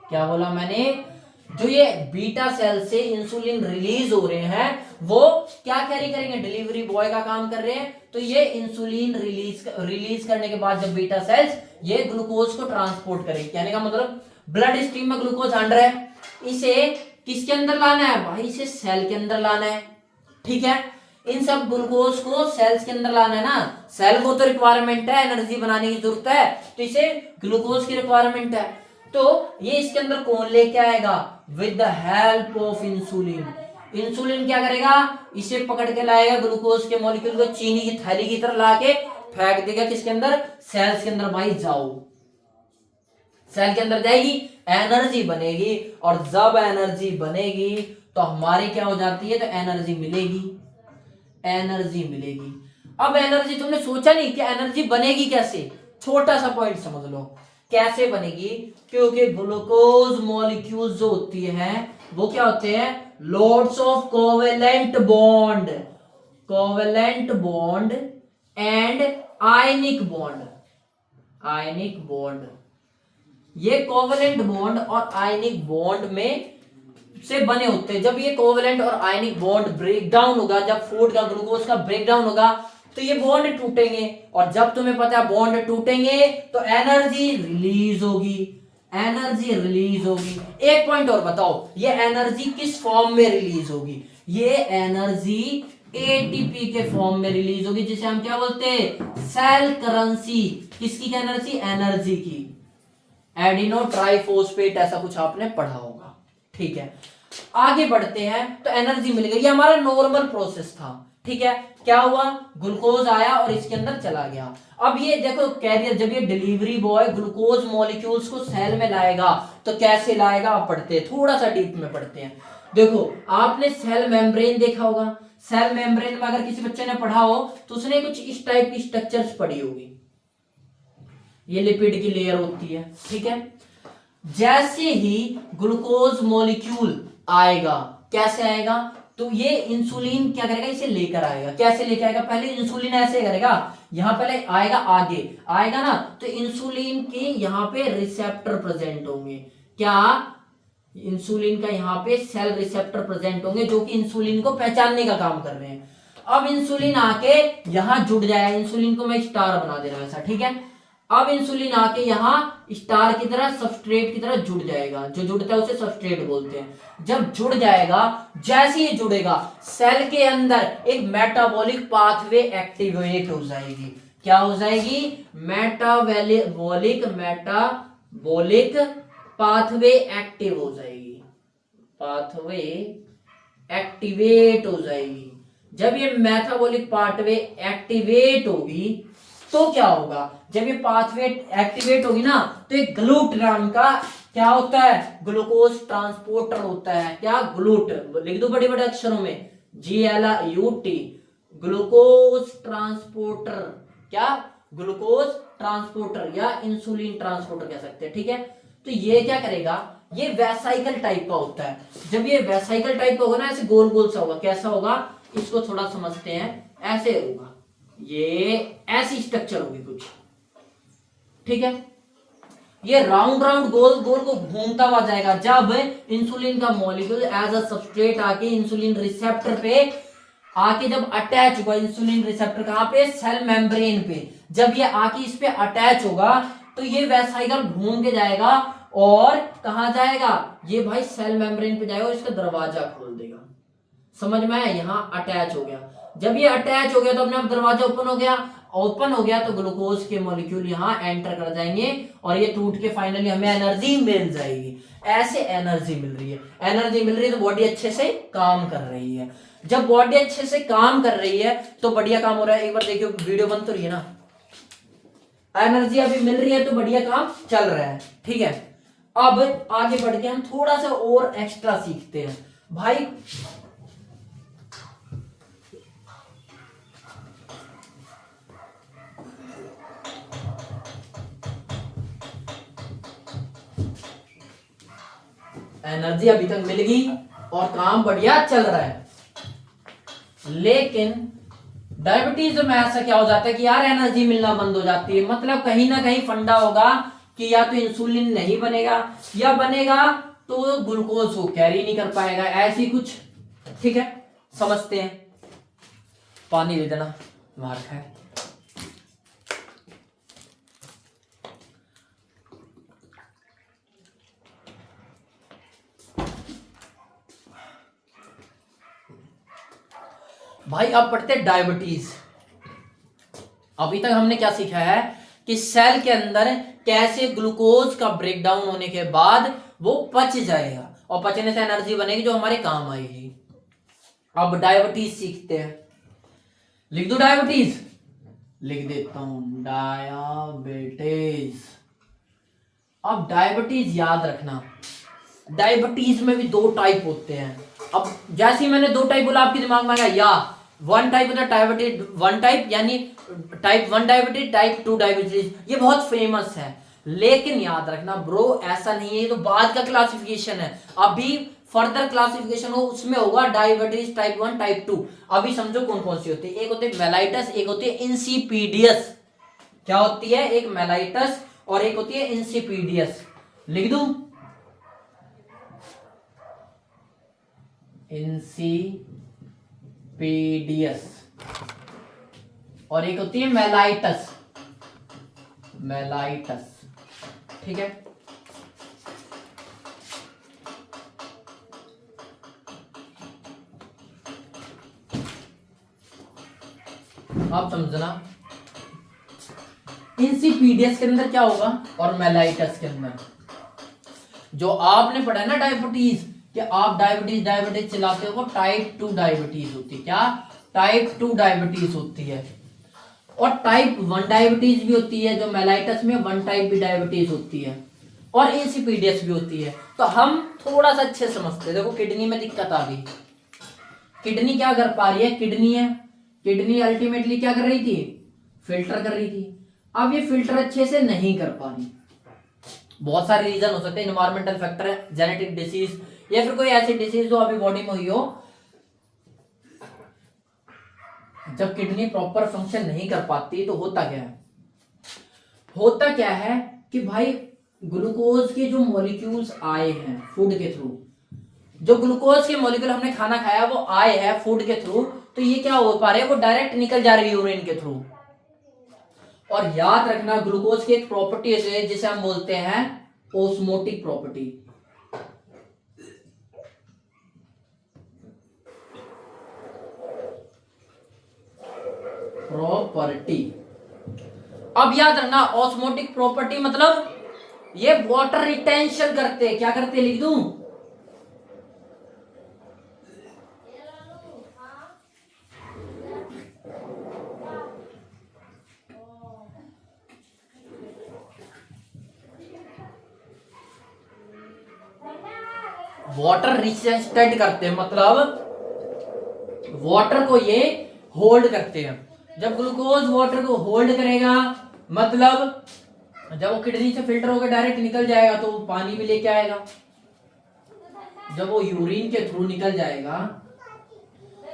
क्या बोला मैंने, जो ये बीटा सेल से इंसुलिन रिलीज हो रहे हैं वो क्या कैरी करेंगे, डिलीवरी बॉय का काम कर रहे हैं। तो ये इंसुलिन रिलीज करने के बाद जब बीटा सेल्स ये ग्लूकोज को ट्रांसपोर्ट करेंगे। कहने का मतलब ब्लड स्ट्रीम में ग्लूकोज अंडर है, इसे किसके अंदर लाना है भाई, इसे सेल के अंदर लाना है। ठीक है, इन सब ग्लूकोज को सेल्स के अंदर लाना है ना, सेल को तो रिक्वायरमेंट है, एनर्जी बनाने की जरूरत है, तो इसे ग्लूकोज की रिक्वायरमेंट है। तो ये इसके अंदर कौन लेके आएगा, with the help of insulin. Insulin क्या करेगा, इसे पकड़ के लाएगा, ग्लूकोज के मॉलिक्यूल को चीनी की थैली की तरह लाके फेंक देगा किसके अंदर, सेल्स के अंदर। भाई जाओ, सेल के अंदर जाएगी, एनर्जी बनेगी, और जब एनर्जी बनेगी तो हमारी क्या हो जाती है, तो एनर्जी मिलेगी, एनर्जी मिलेगी। अब एनर्जी तुमने सोचा नहीं कि एनर्जी बनेगी कैसे, छोटा सा पॉइंट समझ लो कैसे बनेगी। क्योंकि ग्लूकोज मॉलिक्यूल जो होती है वो क्या होते हैं, loads of covalent bond, covalent bond and ionic bond, ionic bond. ये कोवेलेंट बॉन्ड और आयनिक बॉन्ड में से बने होते हैं। जब ये कोवेलेंट और आयनिक बॉन्ड ब्रेक डाउन होगा, जब फूड का ग्लूकोज का ब्रेक डाउन होगा तो ये बॉन्ड टूटेंगे, और जब तुम्हें पता है बॉन्ड टूटेंगे तो एनर्जी रिलीज होगी, एनर्जी रिलीज होगी। एक पॉइंट और बताओ, ये एनर्जी किस फॉर्म में रिलीज होगी? ये एनर्जी एटीपी के फॉर्म में रिलीज होगी, जिसे हम क्या बोलते हैं? Cell currency. किसकी एनर्जी? एनर्जी की। एडिनो ट्राइफॉस्फेट, ऐसा कुछ आपने पढ़ा होगा। ठीक है, आगे बढ़ते हैं। तो एनर्जी मिल गई, ये हमारा नॉर्मल प्रोसेस था। ठीक है, क्या हुआ? ग्लूकोज आया और इसके अंदर चला गया। अब ये देखो कैरियर, जब ये डिलीवरी बॉय ग्लूकोज मॉलिक्यूल्स को सेल में लाएगा तो कैसे लाएगा? आप पढ़ते हैं, थोड़ा सा डीप में पढ़ते हैं। देखो, आपने सेल मेम्ब्रेन देखा होगा। सेल मेम्ब्रेन में अगर किसी बच्चे ने पढ़ा हो तो उसने कुछ इस टाइप की स्ट्रक्चर्स पढ़ी होगी। ये लिपिड की लेयर होती है। ठीक है, जैसे ही ग्लूकोज मॉलिक्यूल आएगा, कैसे आएगा? तो ये इंसुलिन क्या करेगा? इसे लेकर आएगा। कैसे लेकर आएगा? पहले इंसुलिन ऐसे करेगा, यहां पहले आएगा, आगे आएगा ना, तो इंसुलिन के यहां पे रिसेप्टर प्रेजेंट होंगे। क्या? इंसुलिन का यहाँ पे सेल रिसेप्टर प्रेजेंट होंगे जो कि इंसुलिन को पहचानने का काम कर रहे हैं। अब इंसुलिन आके यहाँ जुड़ जाएगा, इंसुलिन को मैं स्टार बना दे रहा हूं ऐसा। ठीक है, अब इंसुलिन आके यहाँ स्टार की तरह, सबस्ट्रेट की तरह जुड़ जाएगा। जो जुड़ता है उसे सबस्ट्रेट बोलते हैं। जब जुड़ जाएगा, जैसे ही जुड़ेगा, सेल के अंदर एक मेटाबॉलिक पाथवे एक्टिवेट हो जाएगी। क्या हो जाएगी? मेटाबॉलिक पाथवे एक्टिव हो जाएगी, पाथवे एक्टिवेट हो जाएगी। जब ये मेटाबॉलिक पाथवे एक्टिवेट होगी तो क्या होगा? जब ये पाथवे एक्टिवेट होगी ना, तो एक ग्लूट नाम का क्या होता है? ग्लूकोज ट्रांसपोर्टर होता है। क्या? ग्लूट। लिख दो बड़े बड़े अक्षरों में, GLUT, ग्लूकोज ट्रांसपोर्टर। क्या? ग्लूकोज ट्रांसपोर्टर या इंसुलिन ट्रांसपोर्टर कह सकते हैं। ठीक है, तो ये क्या करेगा? ये वेसाइकल टाइप का होता है। जब ये वेसाइकल टाइप का होगा ना, ऐसे गोल गोल सा होगा। कैसा होगा? इसको थोड़ा समझते हैं। ऐसे होगा, ये ऐसी स्ट्रक्चर होगी कुछ। ठीक है, ये राउंड राउंड गोल गोल को घूमता हुआ जाएगा। जब इंसुलिन का मॉलिक्यूल एज अ सबस्ट्रेट आके इंसुलिन रिसेप्टर पे आके जब अटैच होगा, इंसुलिन रिसेप्टर कहां पे? सेल मेम्ब्रेन पे। जब ये आके इस पे अटैच होगा तो ये वेसाइकल घूम के जाएगा और कहां जाएगा? ये भाई सेल मेम्ब्रेन पे जाएगा और इसका दरवाजा खोल देगा। समझ में आया? यहां अटैच हो गया। जब ये अटैच हो गया तो अपने आप दरवाजा ओपन हो गया। ओपन हो गया तो ग्लूकोज के मॉलिक्यूल यहां एंटर कर जाएंगे और ये टूट के फाइनली हमें एनर्जी मिल जाएगी। ऐसे एनर्जी मिल रही है, एनर्जी मिल रही है तो बॉडी अच्छे से काम कर रही है। जब बॉडी अच्छे से काम कर रही है तो बढ़िया काम हो रहा है। एक बार देखियो, वीडियो बंद तो रही है ना, एनर्जी अभी मिल रही है तो बढ़िया काम चल रहा है। ठीक है, अब आगे बढ़ के हम थोड़ा सा और एक्स्ट्रा सीखते हैं भाई। एनर्जी अभी तक मिल गई और काम बढ़िया चल रहा है, लेकिन डायबिटीज में ऐसा क्या हो जाता है कि यार एनर्जी मिलना बंद हो जाती है। मतलब कहीं ना कहीं फंडा होगा कि या तो इंसुलिन नहीं बनेगा या बनेगा तो ग्लूकोज को कैरी नहीं कर पाएगा, ऐसी कुछ। ठीक है, समझते हैं। पानी ले देना, मार खाए। भाई अब पढ़ते हैं डायबिटीज। अभी तक हमने क्या सीखा है कि सेल के अंदर कैसे ग्लूकोज का ब्रेकडाउन होने के बाद वो पच जाएगा और पचने से एनर्जी बनेगी जो हमारे काम आएगी। अब डायबिटीज सीखते हैं। लिख दो डायबिटीज, लिख देता हूं डायबिटीज। अब डायबिटीज याद रखना, डायबिटीज में भी दो टाइप होते हैं। अब जैसे ही मैंने दो टाइप बोला आपके दिमाग में आएगा या वन टाइप होता है डायबिटीज, वन टाइप यानी टाइप 1 डायबिटीज, टाइप 2 डायबिटीज। ये बहुत फेमस है, लेकिन याद रखना ब्रो ऐसा नहीं है, ये तो बाद का क्लासिफिकेशन है। अभी फर्दर क्लासिफिकेशन हो उसमें होगा डायबिटीज टाइप 1 टाइप 2। अभी समझो कौन कौन सी होती है। एक होती है मेलाइटस, एक होती है इंसिपीडियस। क्या होती है? एक मेलाइटस और एक होती है इंसिपीडियस। लिख दूं? इंसिपीडियस और एक होती है मेलाइटस, मेलाइटस, ठीक है। आप समझना इंसिपीडियस के अंदर क्या होगा और मेलाइटस के अंदर, जो आपने पढ़ा है ना डायबिटीज, कि आप डायबिटीज डायबिटीज चलाते हो, टाइप 2 डायबिटीज होती है। क्या टाइप 2 डायबिटीज होती है। और टाइप 1 डायबिटीज भी होती है, जो मेलाइटस में 1 टाइप भी डायबिटीज होती है, और इंसिपीडियस भी होती है। तो हम थोड़ा सा अच्छे समझते हैं। देखो किडनी में दिक्कत आ गई, किडनी क्या कर पा रही है, किडनी है, किडनी अल्टीमेटली क्या कर रही थी, फिल्टर कर रही थी। अब ये फिल्टर अच्छे से नहीं कर पा रही, बहुत सारे रीजन हो सकते हैं, एनवायरमेंटल फैक्टर है, जेनेटिक डिसीज, या फिर कोई ऐसी डिसीज जो अभी बॉडी में हुई हो। जब किडनी प्रॉपर फंक्शन नहीं कर पाती तो होता क्या है, होता क्या है कि भाई ग्लूकोज के जो मॉलिक्यूल्स आए हैं फूड के थ्रू, जो ग्लूकोज के मॉलिक्यूल हमने खाना खाया वो आए हैं फूड के थ्रू, तो ये क्या हो पा रहे हैं, वो डायरेक्ट निकल जा रही है यूरिन के थ्रू। और याद रखना ग्लूकोज की एक प्रॉपर्टी है जिसे हम बोलते हैं ओस्मोटिक प्रॉपर्टी। अब याद रखना ऑस्मोटिक प्रॉपर्टी मतलब ये वाटर रिटेंशन करते हैं। क्या करते हैं, लिख दूं, वाटर रिटेंट करते हैं, मतलब वाटर को ये होल्ड करते हैं। जब ग्लूकोज वाटर को होल्ड करेगा, मतलब जब वो किडनी से फिल्टर होकर डायरेक्ट निकल जाएगा तो वो पानी भी लेके आएगा। जब वो यूरिन के थ्रू निकल जाएगा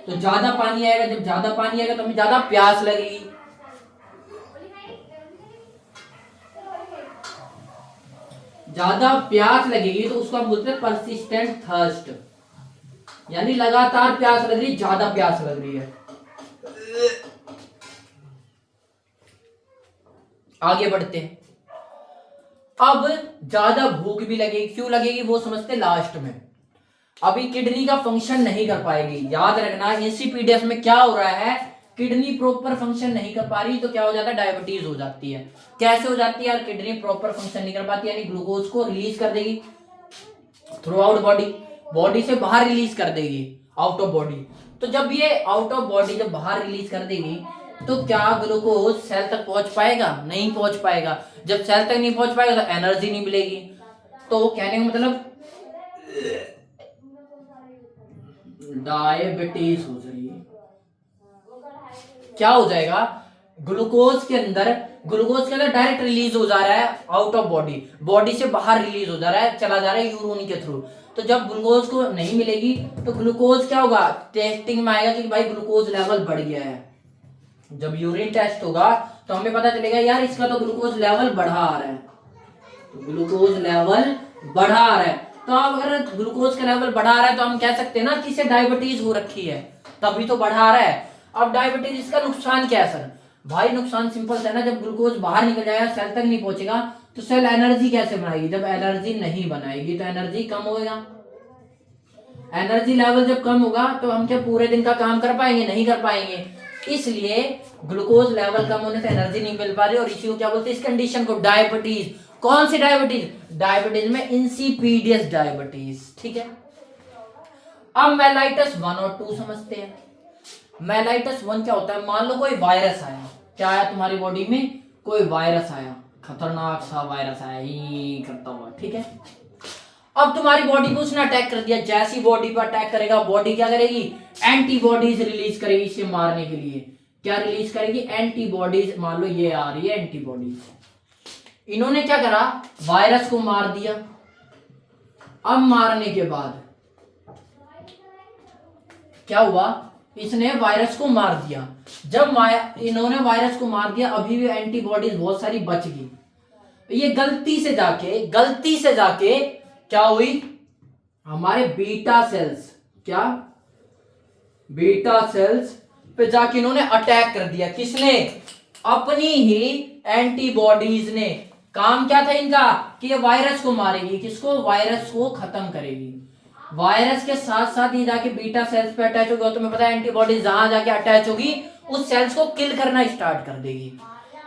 तो ज्यादा पानी आएगा, जब ज्यादा पानी आएगा तो हमें ज्यादा प्यास लगेगी। ज्यादा प्यास लगेगी तो उसको हम बोलते हैं परसिस्टेंट थर्स्ट, यानी लगातार प्यास लग रही, ज्यादा प्यास लग रही है। आगे बढ़ते हैं। अब ज्यादा भूख भी लगेगी, क्यों लगेगी वो समझते लास्ट में। अभी किडनी का फंक्शन नहीं कर पाएगी। याद रखना इंसिपीडियस में क्या हो रहा है, किडनी प्रॉपर फंक्शन नहीं कर पा रही तो क्या हो जाता है, डायबिटीज हो जाती है। कैसे हो जाती है यार, किडनी प्रॉपर फंक्शन नहीं कर पाती, यानी ग्लूकोज को रिलीज कर देगी थ्रू आउट बॉडी, बॉडी से बाहर रिलीज कर देगी आउट ऑफ बॉडी। तो जब ये आउट ऑफ बॉडी जब बाहर रिलीज कर देगी तो क्या ग्लूकोज सेल तक पहुंच पाएगा, नहीं पहुंच पाएगा। जब सेल तक नहीं पहुंच पाएगा तो एनर्जी नहीं मिलेगी। तो कहने का मतलब डायबिटीज हो जाएगी। क्या हो जाएगा, ग्लूकोज के अंदर डायरेक्ट रिलीज हो जा रहा है आउट ऑफ बॉडी, बॉडी से बाहर रिलीज हो जा रहा है, चला जा रहा है यूरिन के थ्रू। तो जब ग्लूकोज को नहीं मिलेगी तो ग्लूकोज क्या होगा, टेस्टिंग में आएगा कि भाई ग्लूकोज लेवल बढ़ गया है। जब यूरिन टेस्ट होगा तो हमें पता चलेगा यार इसका तो ग्लूकोज लेवल बढ़ा आ रहा है, तो ग्लूकोज लेवल बढ़ा आ रहा है। तो अब अगर ग्लूकोज का लेवल बढ़ा आ रहा है तो हम कह सकते हैं ना कि इसे डायबिटीज हो रखी है, तभी तो बढ़ा आ रहा है। अब डायबिटीज इसका नुकसान क्या है सर, भाई नुकसान सिंपल है ना, जब ग्लूकोज बाहर निकल जाएगा सेल तक नहीं पहुंचेगा तो सेल एनर्जी कैसे बनाएगी, जब एनर्जी नहीं बनाएगी तो एनर्जी कम होगा। एनर्जी लेवल जब कम होगा तो हम क्या पूरे दिन का काम कर पाएंगे, नहीं कर पाएंगे। इसलिए ग्लूकोज लेवल कम होने से एनर्जी नहीं मिल पा रही, और इसी को क्या बोलते हैं, इस कंडीशन को डायबिटीज। कौन सी डायबिटीज, डायबिटीज में इंसिपीडियस डायबिटीज, ठीक है। अब मेलाइटस 1 और 2 समझते हैं। मेलाइटस 1 क्या होता है, मान लो कोई वायरस आया, क्या आया तुम्हारी बॉडी में, कोई वायरस आया, खतरनाक सा वायरस आया ही करता हुआ, ठीक है। अब तुम्हारी बॉडी को उसने अटैक कर दिया, जैसी बॉडी पर अटैक करेगा बॉडी क्या करेगी, एंटीबॉडीज रिलीज करेगी इसे मारने के लिए। क्या रिलीज करेगी, एंटीबॉडीज। मान लो ये आ रही है एंटीबॉडीज, इन्होंने क्या करा, वायरस को मार दिया। अब मारने के बाद क्या हुआ, इसने वायरस को मार दिया। जब इन्होंने वायरस को मार दिया, अभी भी एंटीबॉडीज बहुत सारी बच गई। ये गलती से जाके क्या हुई, हमारे बीटा सेल्स, क्या बीटा सेल्स पे जाके इन्होंने अटैक कर दिया। किसने? अपनी ही एंटीबॉडीज ने। काम क्या था इनका कि ये वायरस को मारेगी। किसको? वायरस को खत्म करेगी। वायरस के साथ साथ ये जाके बीटा सेल्स पे अटैच होगी और तुम्हें पता है एंटीबॉडीज जहां जाके अटैच होगी उस सेल्स को किल करना स्टार्ट कर देगी।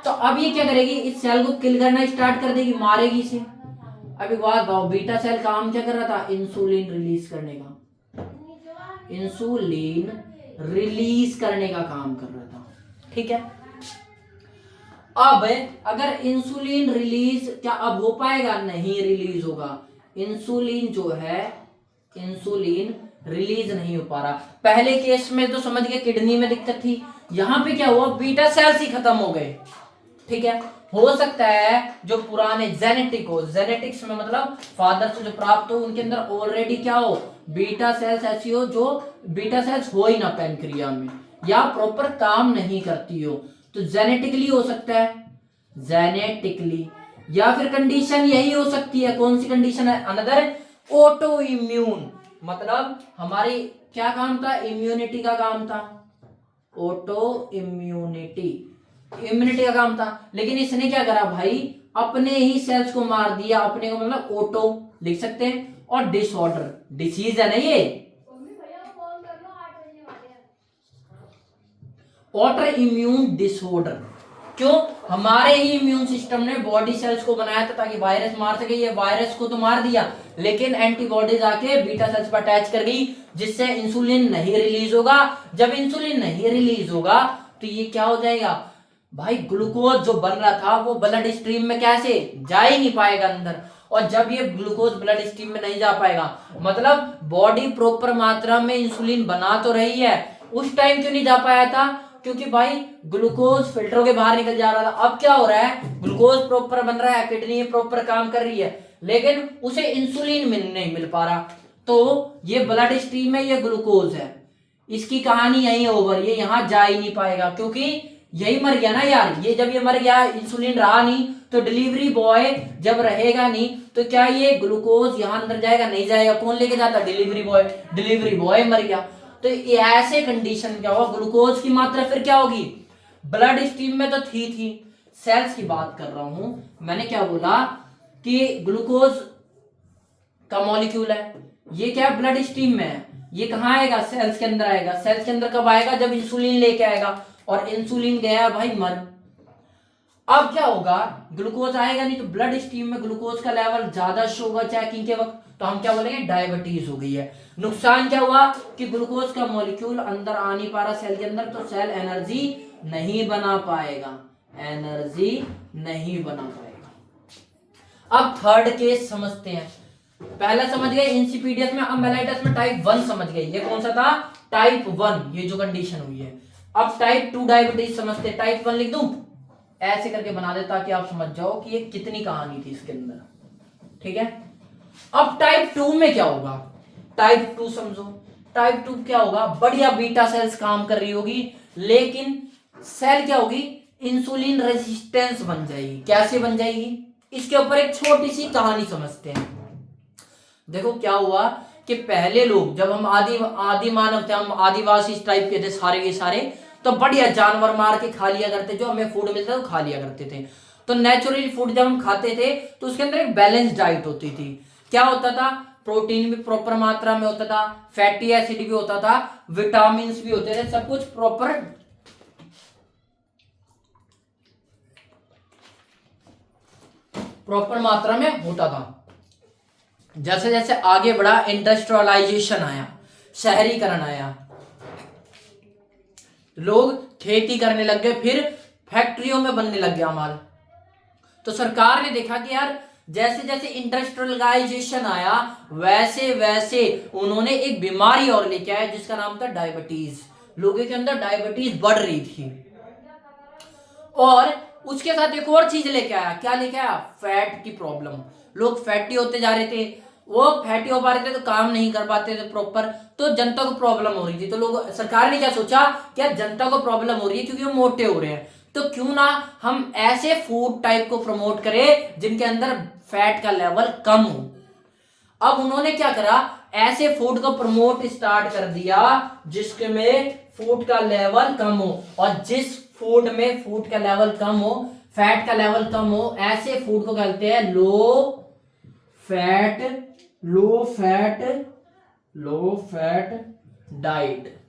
तो अब ये क्या करेगी? इस सेल को किल करना स्टार्ट कर देगी, मारेगी इसे। अब एक बात बताओ, बीटा सेल काम क्या कर रहा था? इंसुलिन रिलीज करने का। इंसुलिन रिलीज करने का काम कर रहा था। ठीक है। अब अगर इंसुलिन रिलीज क्या अब हो पाएगा? नहीं रिलीज होगा। इंसुलिन जो है, इंसुलिन रिलीज नहीं हो पा रहा। पहले केस में तो समझ गए किडनी में दिक्कत थी, यहां पे क्या हुआ? बीटा सेल्स ही खत्म हो गए। ठीक है। हो सकता है जो पुराने जेनेटिक हो, जेनेटिक्स में मतलब फादर से जो प्राप्त हो, उनके अंदर ऑलरेडी क्या हो? बीटा सेल्स ऐसी हो जो बीटा सेल्स हो ही ना पैनक्रिया में, या प्रॉपर काम नहीं करती हो। तो जेनेटिकली हो सकता है, जेनेटिकली। या फिर कंडीशन यही हो सकती है। कौन सी कंडीशन है? Another auto immune. मतलब हमारी क्या काम था? इम्यूनिटी का काम था। ऑटो इम्यूनिटी, इम्यूनिटी का काम था। लेकिन इसने क्या करा भाई? अपने ही सेल्स को मार दिया। अपने को मतलब ऑटो लिख सकते हैं। और डिसऑर्डर, डिसीज है ना ये, ऑटो इम्यून डिसऑर्डर। क्यों? हमारे ही इम्यून सिस्टम ने बॉडी सेल्स को बनाया था ताकि वायरस मार सके। ये वायरस को तो मार दिया, लेकिन एंटीबॉडीज आके बीटा सेल्स पर अटैच कर गई, जिससे इंसुलिन नहीं रिलीज होगा। जब इंसुलिन नहीं रिलीज होगा तो ये क्या हो जाएगा भाई? ग्लूकोज जो बन रहा था वो ब्लड स्ट्रीम में कैसे जा ही नहीं पाएगा अंदर। और जब ये ग्लूकोज ब्लड स्ट्रीम में नहीं जा पाएगा, मतलब बॉडी प्रॉपर मात्रा में इंसुलिन बना तो रही है, उस टाइम क्यों नहीं जा पाया था? क्योंकि भाई ग्लूकोज फिल्टरों के बाहर निकल जा रहा था। अब क्या हो रहा है? ग्लूकोज प्रॉपर बन रहा है, किडनी प्रॉपर काम कर रही है, लेकिन उसे इंसुलिन नहीं मिल पा रहा। तो ये ब्लड स्ट्रीम में ये ग्लूकोज है, इसकी कहानी यही ओवर। ये यहां जा ही नहीं पाएगा क्योंकि यही मर गया ना यार। ये जब ये मर गया, इंसुलिन रहा नहीं, तो डिलीवरी बॉय जब रहेगा नहीं तो क्या ये ग्लूकोज यहां अंदर जाएगा? नहीं जाएगा। कौन लेके जाता? Delivery boy. डिलीवरी बॉय मर गया तो ऐसे कंडीशन क्या होगा? ग्लूकोज की मात्रा फिर क्या होगी? ब्लड स्ट्रीम में तो थी सेल्स की बात कर रहा हूं। मैंने क्या बोला कि ग्लूकोज का मॉलिक्यूल है, ये क्या है? ब्लड स्ट्रीम में है। ये कहां आएगा? सेल्स के अंदर आएगा। सेल्स के अंदर कब आएगा? जब इंसुलिन लेके आएगा। और इंसुलिन गया भाई मर। अब क्या होगा? ग्लूकोज आएगा नहीं तो ब्लड स्ट्रीम में ग्लूकोज का लेवल ज्यादा शो होगा चेकिंग के वक्त, तो हम क्या बोलेंगे? डायबिटीज हो गई है। नुकसान क्या हुआ कि ग्लूकोज का मॉलिक्यूल अंदर आ नहीं पा रहा सेल के अंदर, तो सेल एनर्जी नहीं बना पाएगा, एनर्जी नहीं बना पाएगा। अब थर्ड केस समझते हैं। पहला समझ गए इंसिपिडियस में, अब मेलाइटस में टाइप 1 समझ गए। ये कौन सा था? टाइप 1, ये जो कंडीशन हुई है। अब टाइप 2 डायबिटीज समझते हैं। टाइप 1 लिख दूं? ऐसे करके बना दे ताकि आप समझ जाओ कि ये कितनी कहानी थी इसके अंदर। ठीक है। अब टाइप 2 में क्या होगा? टाइप 2 समझो। टाइप 2 क्या होगा? बढ़िया बीटा सेल्स काम कर रही होगी, लेकिन सेल क्या होगी? इंसुलिन रेजिस्टेंस बन जाएगी। कैसे बन जाएगी? इसके ऊपर एक छोटी सी कहानी समझते हैं। देखो क्या हुआ कि पहले लोग, जब हम आदि मानव थे, हम आदिवासी टाइप के थे सारे के सारे, तो बढ़िया जानवर मार के खा लिया करते, जो हमें फूड मिलता था वो खा लिया करते थे। तो नेचुरल फूड जब हम खाते थे तो उसके अंदर एक बैलेंस डाइट होती थी। क्या होता था? प्रोटीन भी प्रॉपर मात्रा में होता था, फैटी एसिड भी होता था, विटामिन भी होते थे, सब कुछ प्रॉपर मात्रा में होता था। जैसे जैसे आगे बढ़ा, इंडस्ट्रियलाइजेशन आया, शहरीकरण आया, लोग खेती करने लग गए, फिर फैक्ट्रियों में बनने लग गया माल। तो सरकार ने देखा कि यार जैसे जैसे इंडस्ट्रियलाइजेशन आया, वैसे वैसे उन्होंने एक बीमारी और लेके आया जिसका नाम था डायबिटीज। लोगों के अंदर डायबिटीज बढ़ रही थी, और उसके साथ एक और चीज लेके आया। क्या लेके आया? फैट की प्रॉब्लम। लोग फैटी होते जा रहे थे, वो फैटी हो पा रहे थे तो काम नहीं कर पाते थे प्रॉपर, तो जनता को प्रॉब्लम हो रही थी। तो लोग, सरकार ने क्या सोचा कि यार जनता को प्रॉब्लम हो रही है क्योंकि वो मोटे हो रहे हैं, तो क्यों ना हम ऐसे फूड टाइप को प्रमोट करें जिनके अंदर फैट का लेवल कम हो। अब उन्होंने क्या करा? ऐसे फूड को प्रमोट स्टार्ट कर दिया जिसमें फूड का लेवल कम हो, और जिस फूड में फूड का लेवल कम हो, फैट का लेवल कम हो, ऐसे फूड को कहते हैं लो फैट डाइट।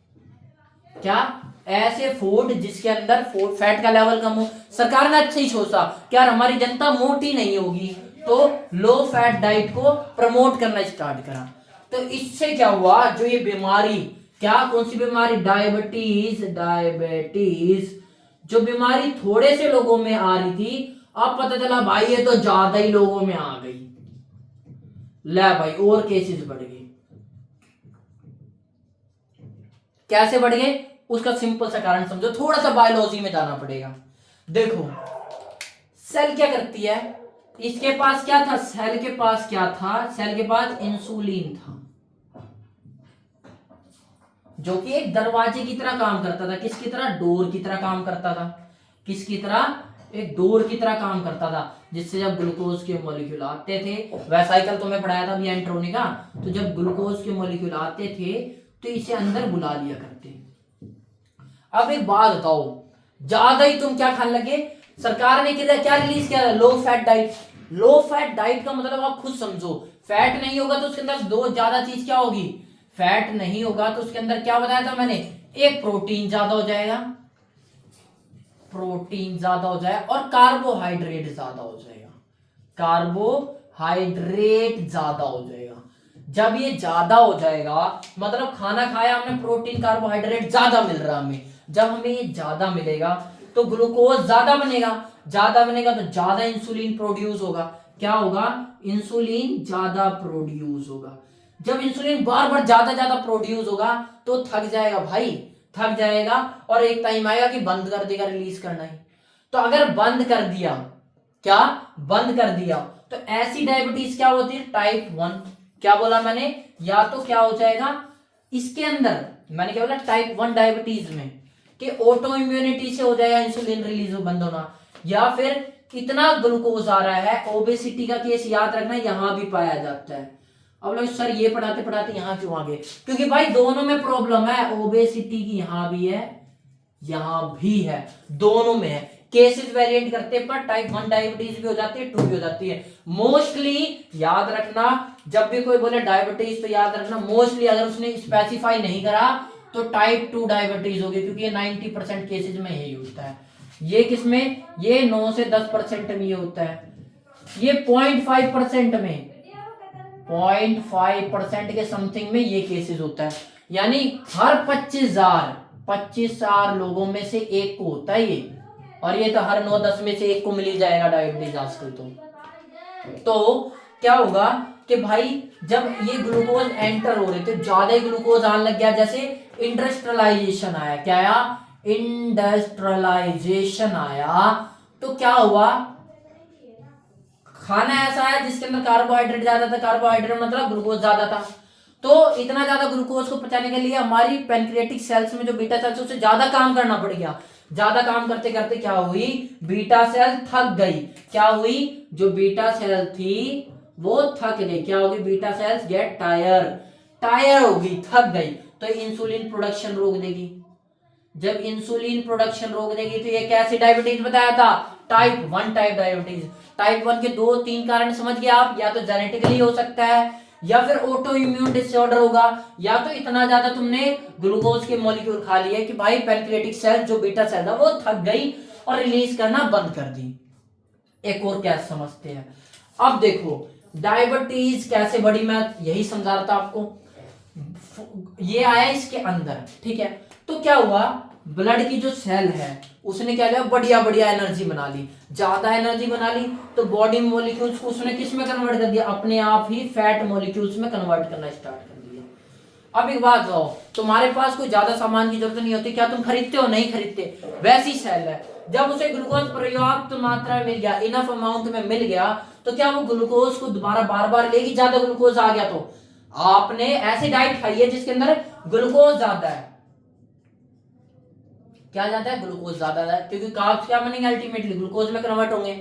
क्या? ऐसे फूड जिसके अंदर फूड फैट का लेवल कम हो। सरकार ने अच्छा ही सोचा कि यार हमारी जनता मोटी नहीं होगी, तो लो फैट डाइट को प्रमोट करना स्टार्ट करा। तो इससे क्या हुआ, जो ये बीमारी, क्या कौन सी बीमारी, डायबिटीज, जो बीमारी थोड़े से लोगों में आ रही थी, अब पता चला भाई ये तो ज्यादा ही लोगों में आ गई, ले भाई और केसेस बढ़ गए। कैसे बढ़ गए, उसका सिंपल सा कारण समझो, थोड़ा सा बायोलॉजी में जाना पड़ेगा। देखो सेल क्या करती है, इसके पास क्या था, सेल के पास क्या था, सेल के पास इंसुलिन था, जो कि एक दरवाजे की तरह काम करता था। किसकी तरह, डोर की तरह काम करता था। किसकी तरह, एक डोर की तरह काम करता था, जिससे जब ग्लूकोज के मॉलिक्यूल आते थे, वेसाइकल तुम्हें पढ़ाया था भी एंट्रोनी का, तो जब ग्लूकोज के मॉलिक्यूल आते थे तो इसे अंदर बुला लिया करते। अब एक बात बताओ, ज्यादा ही तुम क्या खाने लगे, सरकार ने क्या रिलीज किया, low fat diet. Low fat diet का मतलब आप खुद समझो, फैट नहीं होगा तो उसके अंदर दो ज्यादा चीज क्या होगी, फैट नहीं होगा तो उसके अंदर क्या बताया था मैंने, एक प्रोटीन ज्यादा हो जाएगा, प्रोटीन ज्यादा हो जाए, और कार्बोहाइड्रेट ज्यादा हो जाएगा, कार्बोहाइड्रेट ज्यादा हो जाएगा। जब ये ज्यादा हो जाएगा मतलब खाना खाया हमने, प्रोटीन कार्बोहाइड्रेट ज्यादा मिल रहा हमें, जब हमें ये ज्यादा मिलेगा तो ग्लूकोज ज्यादा बनेगा, ज्यादा बनेगा तो ज्यादा इंसुलिन प्रोड्यूस होगा। क्या होगा, इंसुलिन ज्यादा प्रोड्यूस होगा। जब इंसुलिन बार बार ज्यादा प्रोड्यूस होगा तो थक जाएगा भाई, थक जाएगा, और एक टाइम आएगा कि बंद कर देगा रिलीज करना ही। तो अगर बंद कर दिया, क्या बंद कर दिया, तो ऐसी डायबिटीज क्या होती है, टाइप 1। क्या बोला मैंने, या तो क्या हो जाएगा इसके अंदर, मैंने क्या बोला, टाइप 1 डायबिटीज में कि ऑटो इम्यूनिटी से हो जाएगा इंसुलिन रिलीज बंद होना, या फिर इतना ग्लूकोज आ रहा है, ओबेसिटी का केस याद रखना यहां भी पाया जाता है। अब लोग सर ये पढ़ाते पढ़ाते यहां क्यों आ गए, क्योंकि भाई दोनों में प्रॉब्लम है, ओबेसिटी की यहां भी है, यहां भी है, दोनों में है। केसेस वेरिएंट करते पर टाइप 1 डायबिटीज भी हो जाती है, 2 भी हो जाती है। मोस्टली याद रखना, जब भी कोई बोले डायबिटीज तो याद रखना मोस्टली अगर उसने स्पेसिफाई नहीं करा तो टाइप 2 डायबिटीज होगी, क्योंकि ये 90% केसेज में यही होता है। ये किसमें, ये 9 से 10% में ये होता है, ये 0.5% में, 0.5% के समथिंग में ये केसेस होता है। यानी हर 25,000 लोगों में से एक को होता है ये, और ये तो हर 9-10 में से एक को मिल ही जाएगा डायबिटीज आजकल। तो क्या होगा कि भाई जब ये ग्लूकोज एंटर हो रहे थे, ज्यादा ही ग्लूकोज आने लग गया, जैसे इंडस्ट्रियलाइजेशन आया, क्या आया, इंडस्ट्रियलाइजेशन आया, तो क्या हुआ, खाना ऐसा है जिसके अंदर कार्बोहाइड्रेट ज्यादा था, कार्बोहाइड्रेट मतलब ग्लूकोज ज्यादा था, तो इतना ज्यादा ग्लूकोज को पचाने के लिए हमारी पैनक्रियाटिक सेल्स में जो बीटा सेल्स उससे ज्यादा काम करना पड़ गया। ज्यादा काम करते करते क्या हुई, बीटा सेल थक गई। क्या हुई, जो बीटा सेल थी वो थक गई। क्या होगी, बीटा सेल्स गेट टायर होगी, थक गई, तो इंसुलिन प्रोडक्शन रोक देगी। जब इंसुलिन प्रोडक्शन रोक देगी तो ये कैसी डायबिटीज बताया था, टाइप 1 टाइप डायबिटीज। टाइप 1 के 2-3 कारण समझ गए आप, या तो जेनेटिकली हो सकता है, या फिर ऑटो इम्यून डिसऑर्डर होगा, या तो इतना ज्यादा तुमने ग्लूकोज के मॉलिक्यूल खा लिए कि भाई पैनक्रियाटिक सेल जो बीटा सेल था वो थक गई और रिलीज करना बंद कर दी। एक और क्या समझते हैं, अब देखो डायबिटीज कैसे बढ़ी, मैं यही समझा रहा था आपको। ये आया इसके अंदर, ठीक है, तो क्या हुआ, ब्लड की जो सेल है उसने क्या किया, बढ़िया बढ़िया एनर्जी बना ली, ज्यादा एनर्जी बना ली, तो बॉडी मॉलिक्यूल्स को उसने किस में कन्वर्ट कर दिया, अपने आप ही फैट मॉलिक्यूल्स में कन्वर्ट करना स्टार्ट कर दिया। अब एक बात बताओ, तुम्हारे पास कोई ज्यादा सामान की जरूरत नहीं होती, क्या तुम खरीदते हो, नहीं खरीदते, वैसी सेल है, जब उसे ग्लूकोज पर्याप्त मात्रा में मिल गया, इनफ अमाउंट में मिल गया, तो क्या वो ग्लूकोज को दोबारा बार बार लेगी, ज्यादा ग्लूकोज आ गया तो आपने ऐसी डाइट खाई है जिसके अंदर ग्लूकोज ज्यादा है, क्या ज्यादा है, ग्लूकोज ज्यादा है, क्योंकि कार्ब्स क्या बनेंगे, अल्टीमेटली ग्लूकोज में कन्वर्ट होंगे।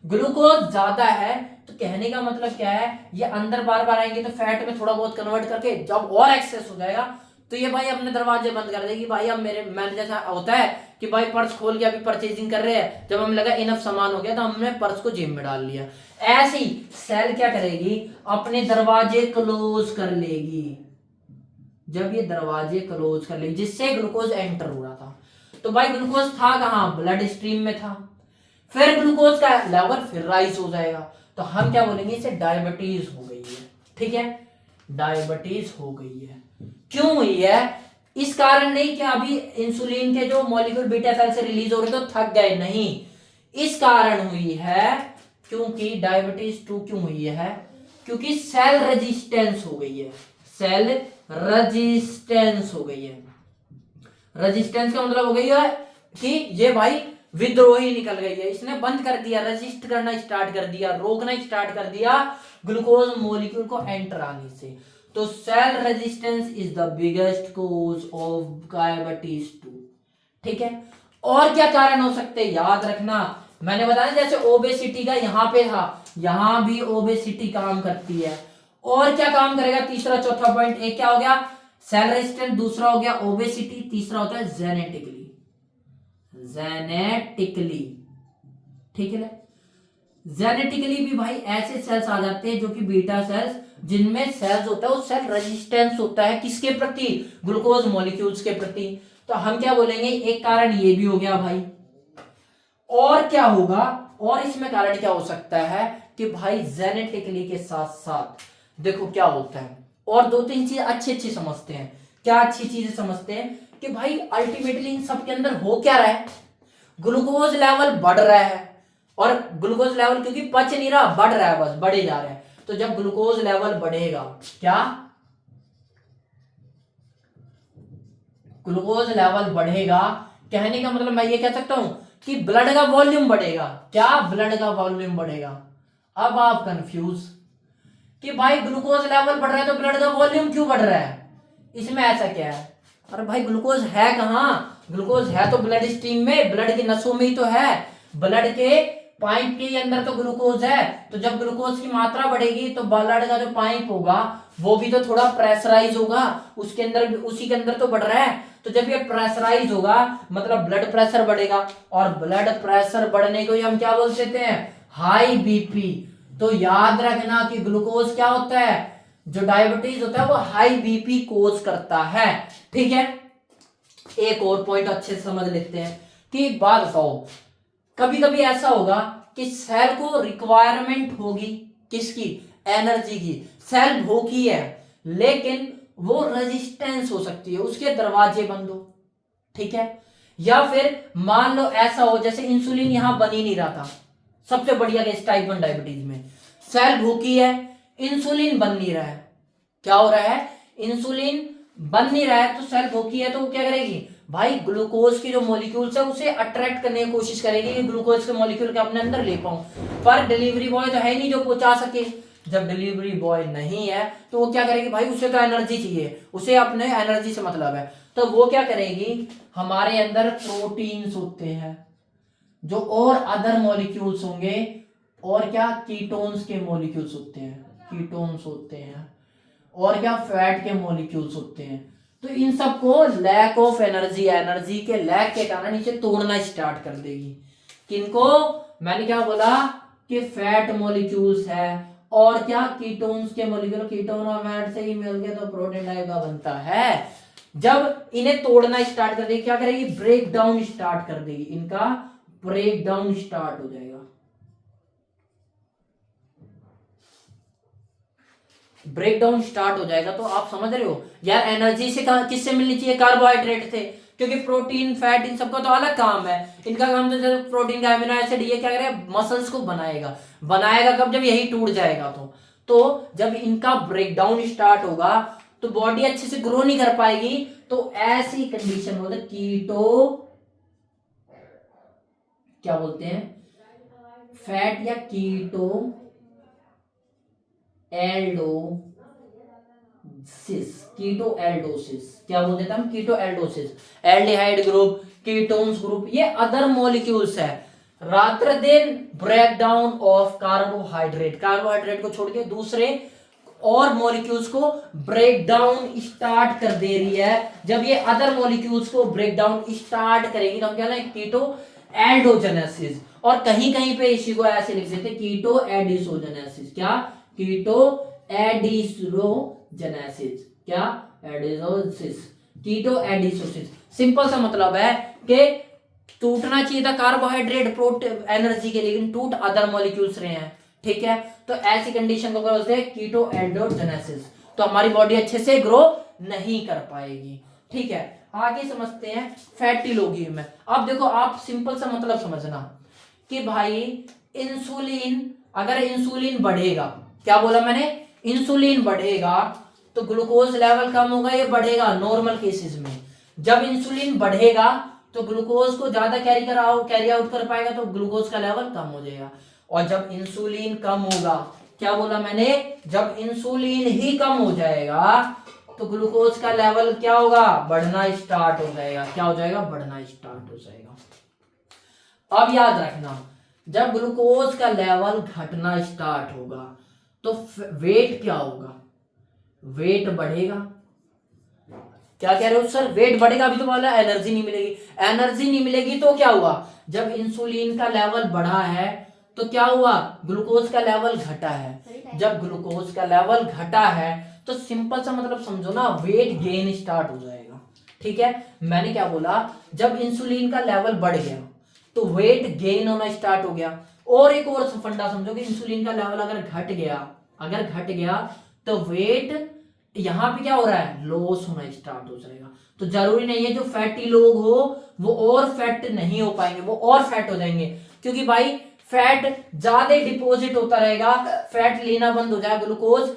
ग्लूकोज ज्यादा है तो कहने का मतलब क्या है, ये अंदर बार बार आएंगे तो फैट में थोड़ा बहुत कन्वर्ट करके जब और एक्सेस हो जाएगा तो ये भाई अपने दरवाजे बंद कर देगी। भाई अब मैंने जैसा होता है कि भाई पर्स खोल के अभी परचेजिंग कर रहे हैं, जब हमें लगा इनफ सामान हो गया तो हमने पर्स को जेब में डाल लिया। ऐसे ही सेल क्या करेगी, अपने दरवाजे क्लोज कर लेगी। जब ये दरवाजे क्लोज कर लेगी जिससे ग्लूकोज एंटर हो रहा था, तो भाई ग्लूकोज था कहाँ, ब्लड स्ट्रीम में था, फिर ग्लूकोज का लेवल फिर राइज हो जाएगा, तो हम क्या बोलेंगे, इसे डायबिटीज हो गई है। ठीक है, डायबिटीज हो गई है। क्यों हुई है, इस कारण नहीं कि अभी इंसुलिन के जो मॉलिक्यूल बीटा सेल से रिलीज हो रहे तो थक गए, नहीं, इस कारण हुई है क्योंकि डायबिटीज 2 क्यों हुई है, क्योंकि सेल रेजिस्टेंस हो गई है। सेल रेजिस्टेंस हो गई है। रेजिस्टेंस का मतलब हो गई है कि ये भाई विद्रोही निकल गई है, इसने बंद कर दिया, रेजिस्ट करना स्टार्ट कर दिया, रोकना स्टार्ट कर दिया ग्लूकोज मॉलिक्यूल को एंटर आने से। तो cell resistance is the biggest cause of diabetes 2। ठीक है, और क्या कारण हो सकते हैं याद रखना, मैंने बताया जैसे ओबेसिटी का यहां पे था, यहां भी ओबेसिटी काम करती है। और क्या काम करेगा, तीसरा चौथा पॉइंट, एक क्या हो गया सेल रेजिस्टेंस, दूसरा हो गया ओबेसिटी, तीसरा होता है जेनेटिकली। जेनेटिकली, ठीक है, जेनेटिकली भी भाई ऐसे सेल्स आ जाते हैं जो कि बीटा सेल्स, जिनमें सेल्स होता है वो सेल रेजिस्टेंस होता है किसके प्रति, ग्लूकोज मॉलिक्यूल्स के प्रति। तो हम क्या बोलेंगे, एक कारण ये भी हो गया भाई। और क्या होगा, और इसमें कारण क्या हो सकता है कि भाई जेनेटिकली के साथ साथ देखो क्या होता है, और 2-3 चीज अच्छी अच्छी समझते हैं। क्या अच्छी चीजें समझते हैं कि भाई अल्टीमेटली इन सब के अंदर हो क्या रहा है, ग्लूकोज लेवल बढ़ रहा है, और ग्लूकोज लेवल क्योंकि पच नहीं रहा, बढ़ रहा है, बस बढ़े जा रहा है। तो जब ग्लूकोज लेवल बढ़ेगा, क्या ग्लूकोज लेवल बढ़ेगा, कहने का मतलब मैं ये कह सकता हूं कि ब्लड का वॉल्यूम बढ़ेगा। क्या, ब्लड का वॉल्यूम बढ़ेगा। अब आप कंफ्यूज कि भाई ग्लूकोज लेवल बढ़ रहा है तो ब्लड का वॉल्यूम क्यों बढ़ रहा है, इसमें ऐसा क्या है। अरे भाई ग्लूकोज है कहाँ, ग्लूकोज है तो ब्लड स्ट्रीम में, ब्लड की नसों में ही तो है, ब्लड के पाइप के अंदर तो ग्लूकोज है। तो जब ग्लूकोज की मात्रा बढ़ेगी तो ब्लड का जो पाइप होगा वो भी तो थोड़ा प्रेशराइज होगा, उसके अंदर उसी के अंदर तो बढ़ रहा है। तो जब ये प्रेशराइज होगा मतलब ब्लड प्रेशर बढ़ेगा, और ब्लड प्रेशर बढ़ने को ही हम क्या बोल देते हैं, हाई बीपी। तो याद रखना कि ग्लूकोज क्या होता है, जो डायबिटीज होता है वो हाई बीपी कोज करता है। ठीक है, एक और पॉइंट अच्छे से समझ लेते हैं कि एक बात बताओ, कभी कभी ऐसा होगा कि सेल को रिक्वायरमेंट होगी किसकी, एनर्जी की, सेल भूखी है लेकिन वो रेजिस्टेंस हो सकती है, उसके दरवाजे बंद हो। ठीक है, या फिर मान लो ऐसा हो जैसे इंसुलिन यहां बन ही नहीं रहा था, सबसे बढ़िया केस टाइप 1 डायबिटीज में, सेल भूखी है, इंसुलिन बन नहीं रहा है। क्या हो रहा है, इंसुलिन बन नहीं रहा है, तो सेल भूखी है तो वो क्या करेगी भाई, ग्लूकोज की जो मॉलिक्यूल्स है उसे अट्रैक्ट करने की कोशिश करेगी कि ग्लूकोज के मॉलिक्यूल के अपने अंदर ले पाऊं। पर डिलीवरी बॉय तो है नहीं जो पहुंचा सके। जब डिलीवरी बॉय नहीं है तो वो क्या करेगी भाई, उसे तो एनर्जी चाहिए, उसे अपने एनर्जी से मतलब है, तो वो क्या करेगी, हमारे अंदर प्रोटीन्स होते हैं जो और अदर मॉलिक्यूल्स होंगे, और क्या कीटोन्स के मॉलिक्यूल्स होते हैं, कीटोन्स होते हैं, और क्या फैट के मॉलिक्यूल्स होते हैं। तो इन सबको लैक ऑफ एनर्जी, एनर्जी के लैक के कारण इसे तोड़ना स्टार्ट कर देगी। किनको, मैंने क्या बोला कि फैट मॉलिक्यूल्स है, और क्या कीटोन्स के मॉलिक्यूल, कीटोन और फैट से ही मिलके तो प्रोटीन टाइप का बनता है। जब इन्हें तोड़ना स्टार्ट कर देगी, क्या करेगी, ब्रेक डाउन स्टार्ट कर देगी, इनका ब्रेक डाउन स्टार्ट हो जाएगा। ब्रेक डाउन स्टार्ट हो जाएगा, तो आप समझ रहे हो यार, एनर्जी से किससे मिलनी चाहिए, कार्बोहाइड्रेट थे, क्योंकि प्रोटीन फैट इन सबका तो अलग काम है। इनका काम तो जैसे प्रोटीन का अमीनो एसिड, ये क्या करेगा, मसल्स को बनाएगा। बनाएगा कब, जब यही टूट जाएगा। तो जब इनका ब्रेकडाउन स्टार्ट होगा तो बॉडी अच्छे से ग्रो नहीं कर पाएगी, तो ऐसी कंडीशन बोलते हैं कीटो, क्या बोलते हैं, फैट या कीटो एल्डोसिस, कीटो एल्डोसिस, क्या बोलते हैं हम, keto aldoses. Aldehyde group, ketones group, ये अदर मॉलिक्यूल्स है, रात्र दिन break down of carbohydrate, carbohydrate को छोड़ के दूसरे और मॉलिक्यूल्स को ब्रेक डाउन स्टार्ट कर दे रही है। जब ये अदर मॉलिक्यूल्स को ब्रेक डाउन स्टार्ट करेगी तो हम क्या लेंगे, कीटो एल्डोजेनेसिस। और कहीं कहीं पे इसी को ऐसे लिख देते कीटो एडिसोजेनेसिस। क्या, कीटो एडिसोजेनेसिस, क्या, एडिसोसिस, कीटो एडिसोसिस। सिंपल सा मतलब है कि टूटना चाहिए था कार्बोहाइड्रेट एनर्जी के, लेकिन टूट अदर मॉलिक्यूल्स रहे हैं, ठीक है। तो ऐसी कंडीशन को बोलते हैं कीटो एल्डोजेनेसिस। तो हमारी बॉडी अच्छे से ग्रो नहीं कर पाएगी, ठीक है। आगे समझते हैं फैटी लोगी में। अब देखो आप सिंपल सा मतलब समझना कि भाई इंसुलिन, अगर इंसुलिन बढ़ेगा, क्या बोला मैंने, इंसुलिन बढ़ेगा तो ग्लूकोज लेवल कम होगा, ये बढ़ेगा नॉर्मल केसेस में। जब इंसुलिन बढ़ेगा तो ग्लूकोज को ज्यादा कैरी आउट कर पाएगा, तो ग्लूकोज का लेवल कम हो जाएगा। और जब इंसुलिन कम होगा, क्या बोला मैंने, जब इंसुलिन ही कम हो जाएगा तो ग्लूकोज का लेवल क्या होगा, बढ़ना स्टार्ट हो जाएगा। क्या हो जाएगा, बढ़ना स्टार्ट हो जाएगा। अब याद रखना, जब ग्लूकोज का लेवल घटना स्टार्ट होगा तो वेट क्या होगा, वेट बढ़ेगा। क्या कह रहे हो सर, वेट बढ़ेगा, अभी तो बोला एनर्जी नहीं मिलेगी। एनर्जी नहीं मिलेगी तो क्या हुआ, जब इंसुलिन का लेवल बढ़ा है तो क्या हुआ, ग्लूकोज का लेवल घटा है। जब ग्लूकोज का लेवल घटा है तो सिंपल सा मतलब समझो ना, वेट गेन स्टार्ट हो जाएगा, ठीक है। मैंने क्या बोला, जब इंसुलिन का लेवल बढ़ गया तो वेट गेन होना स्टार्ट हो गया। और एक और फंडा समझो कि इंसुलिन का लेवल अगर घट गया तो वेट यहां पे क्या हो रहा है, लॉस होना स्टार्ट हो जाएगा। तो जरूरी नहीं है जो फैटी लोग हो वो और फैट नहीं हो पाएंगे, वो और फैट हो जाएंगे, क्योंकि भाई फैट ज्यादा डिपॉजिट होता रहेगा, फैट लेना बंद हो जाएगा, ग्लूकोज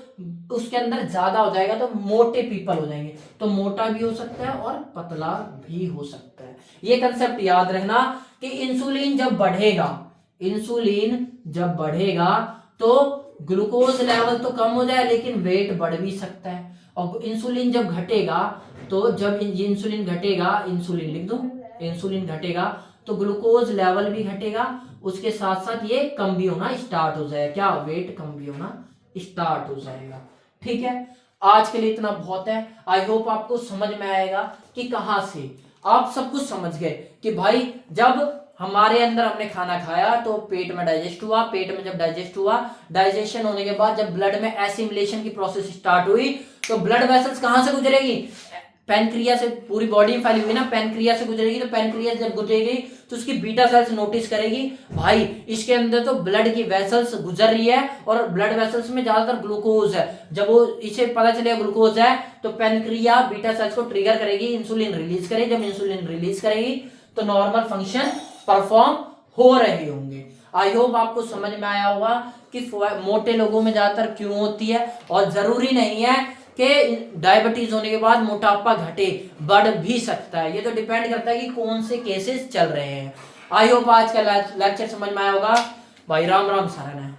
उसके अंदर ज्यादा हो जाएगा तो मोटे पीपल हो जाएंगे। तो मोटा भी हो सकता है और पतला भी हो सकता है। ये कंसेप्ट याद रखना कि इंसुलिन जब बढ़ेगा तो ग्लूकोज लेवल तो कम हो जाए लेकिन वेट बढ़ भी सकता है। और इंसुलिन जब घटेगा तो जब इंसुलिन घटेगा, इंसुलिन लिख दो, इंसुलिन घटेगा तो ग्लूकोज लेवल भी घटेगा, उसके साथ साथ ये कम भी होना स्टार्ट हो जाएगा। क्या, वेट कम भी होना स्टार्ट हो जाएगा, ठीक है। आज के लिए इतना बहुत है। आई होप आपको समझ में आएगा कि कहां से आप सब कुछ समझ गए कि भाई जब हमारे अंदर हमने खाना खाया तो पेट में डाइजेस्ट हुआ, पेट में जब डाइजेस्ट हुआ, डाइजेशन होने के बाद जब ब्लड में एसिमिलेशन की प्रोसेस स्टार्ट हुई तो ब्लड वेसल्स कहां से गुजरेगी, पैनक्रियास से, पूरी बॉडी में फैली हुई ना, पैनक्रियास से गुजरेगी। तो पैनक्रियास जब गुजरेगी तो उसकी बीटा सेल्स नोटिस करेगी, भाई इसके अंदर तो ब्लड की वेसल्स गुजर रही है और ब्लड वेसल्स में ज्यादातर ग्लूकोज है। जब वो इसे पता चलेगा ग्लूकोज है तो पैनक्रिया बीटा सेल्स को ट्रिगर करेगी, इंसुलिन रिलीज करेगी। जब इंसुलिन रिलीज करेगी तो नॉर्मल फंक्शन परफॉर्म हो रहे होंगे। आई होप आपको समझ में आया होगा कि मोटे लोगों में ज्यादातर क्यों होती है, और जरूरी नहीं है कि डायबिटीज होने के बाद मोटापा घटे, बढ़ भी सकता है। ये तो डिपेंड करता है कि कौन से केसेस चल रहे हैं। आई होप आज का लेक्चर समझ में आया होगा। भाई राम राम सारा।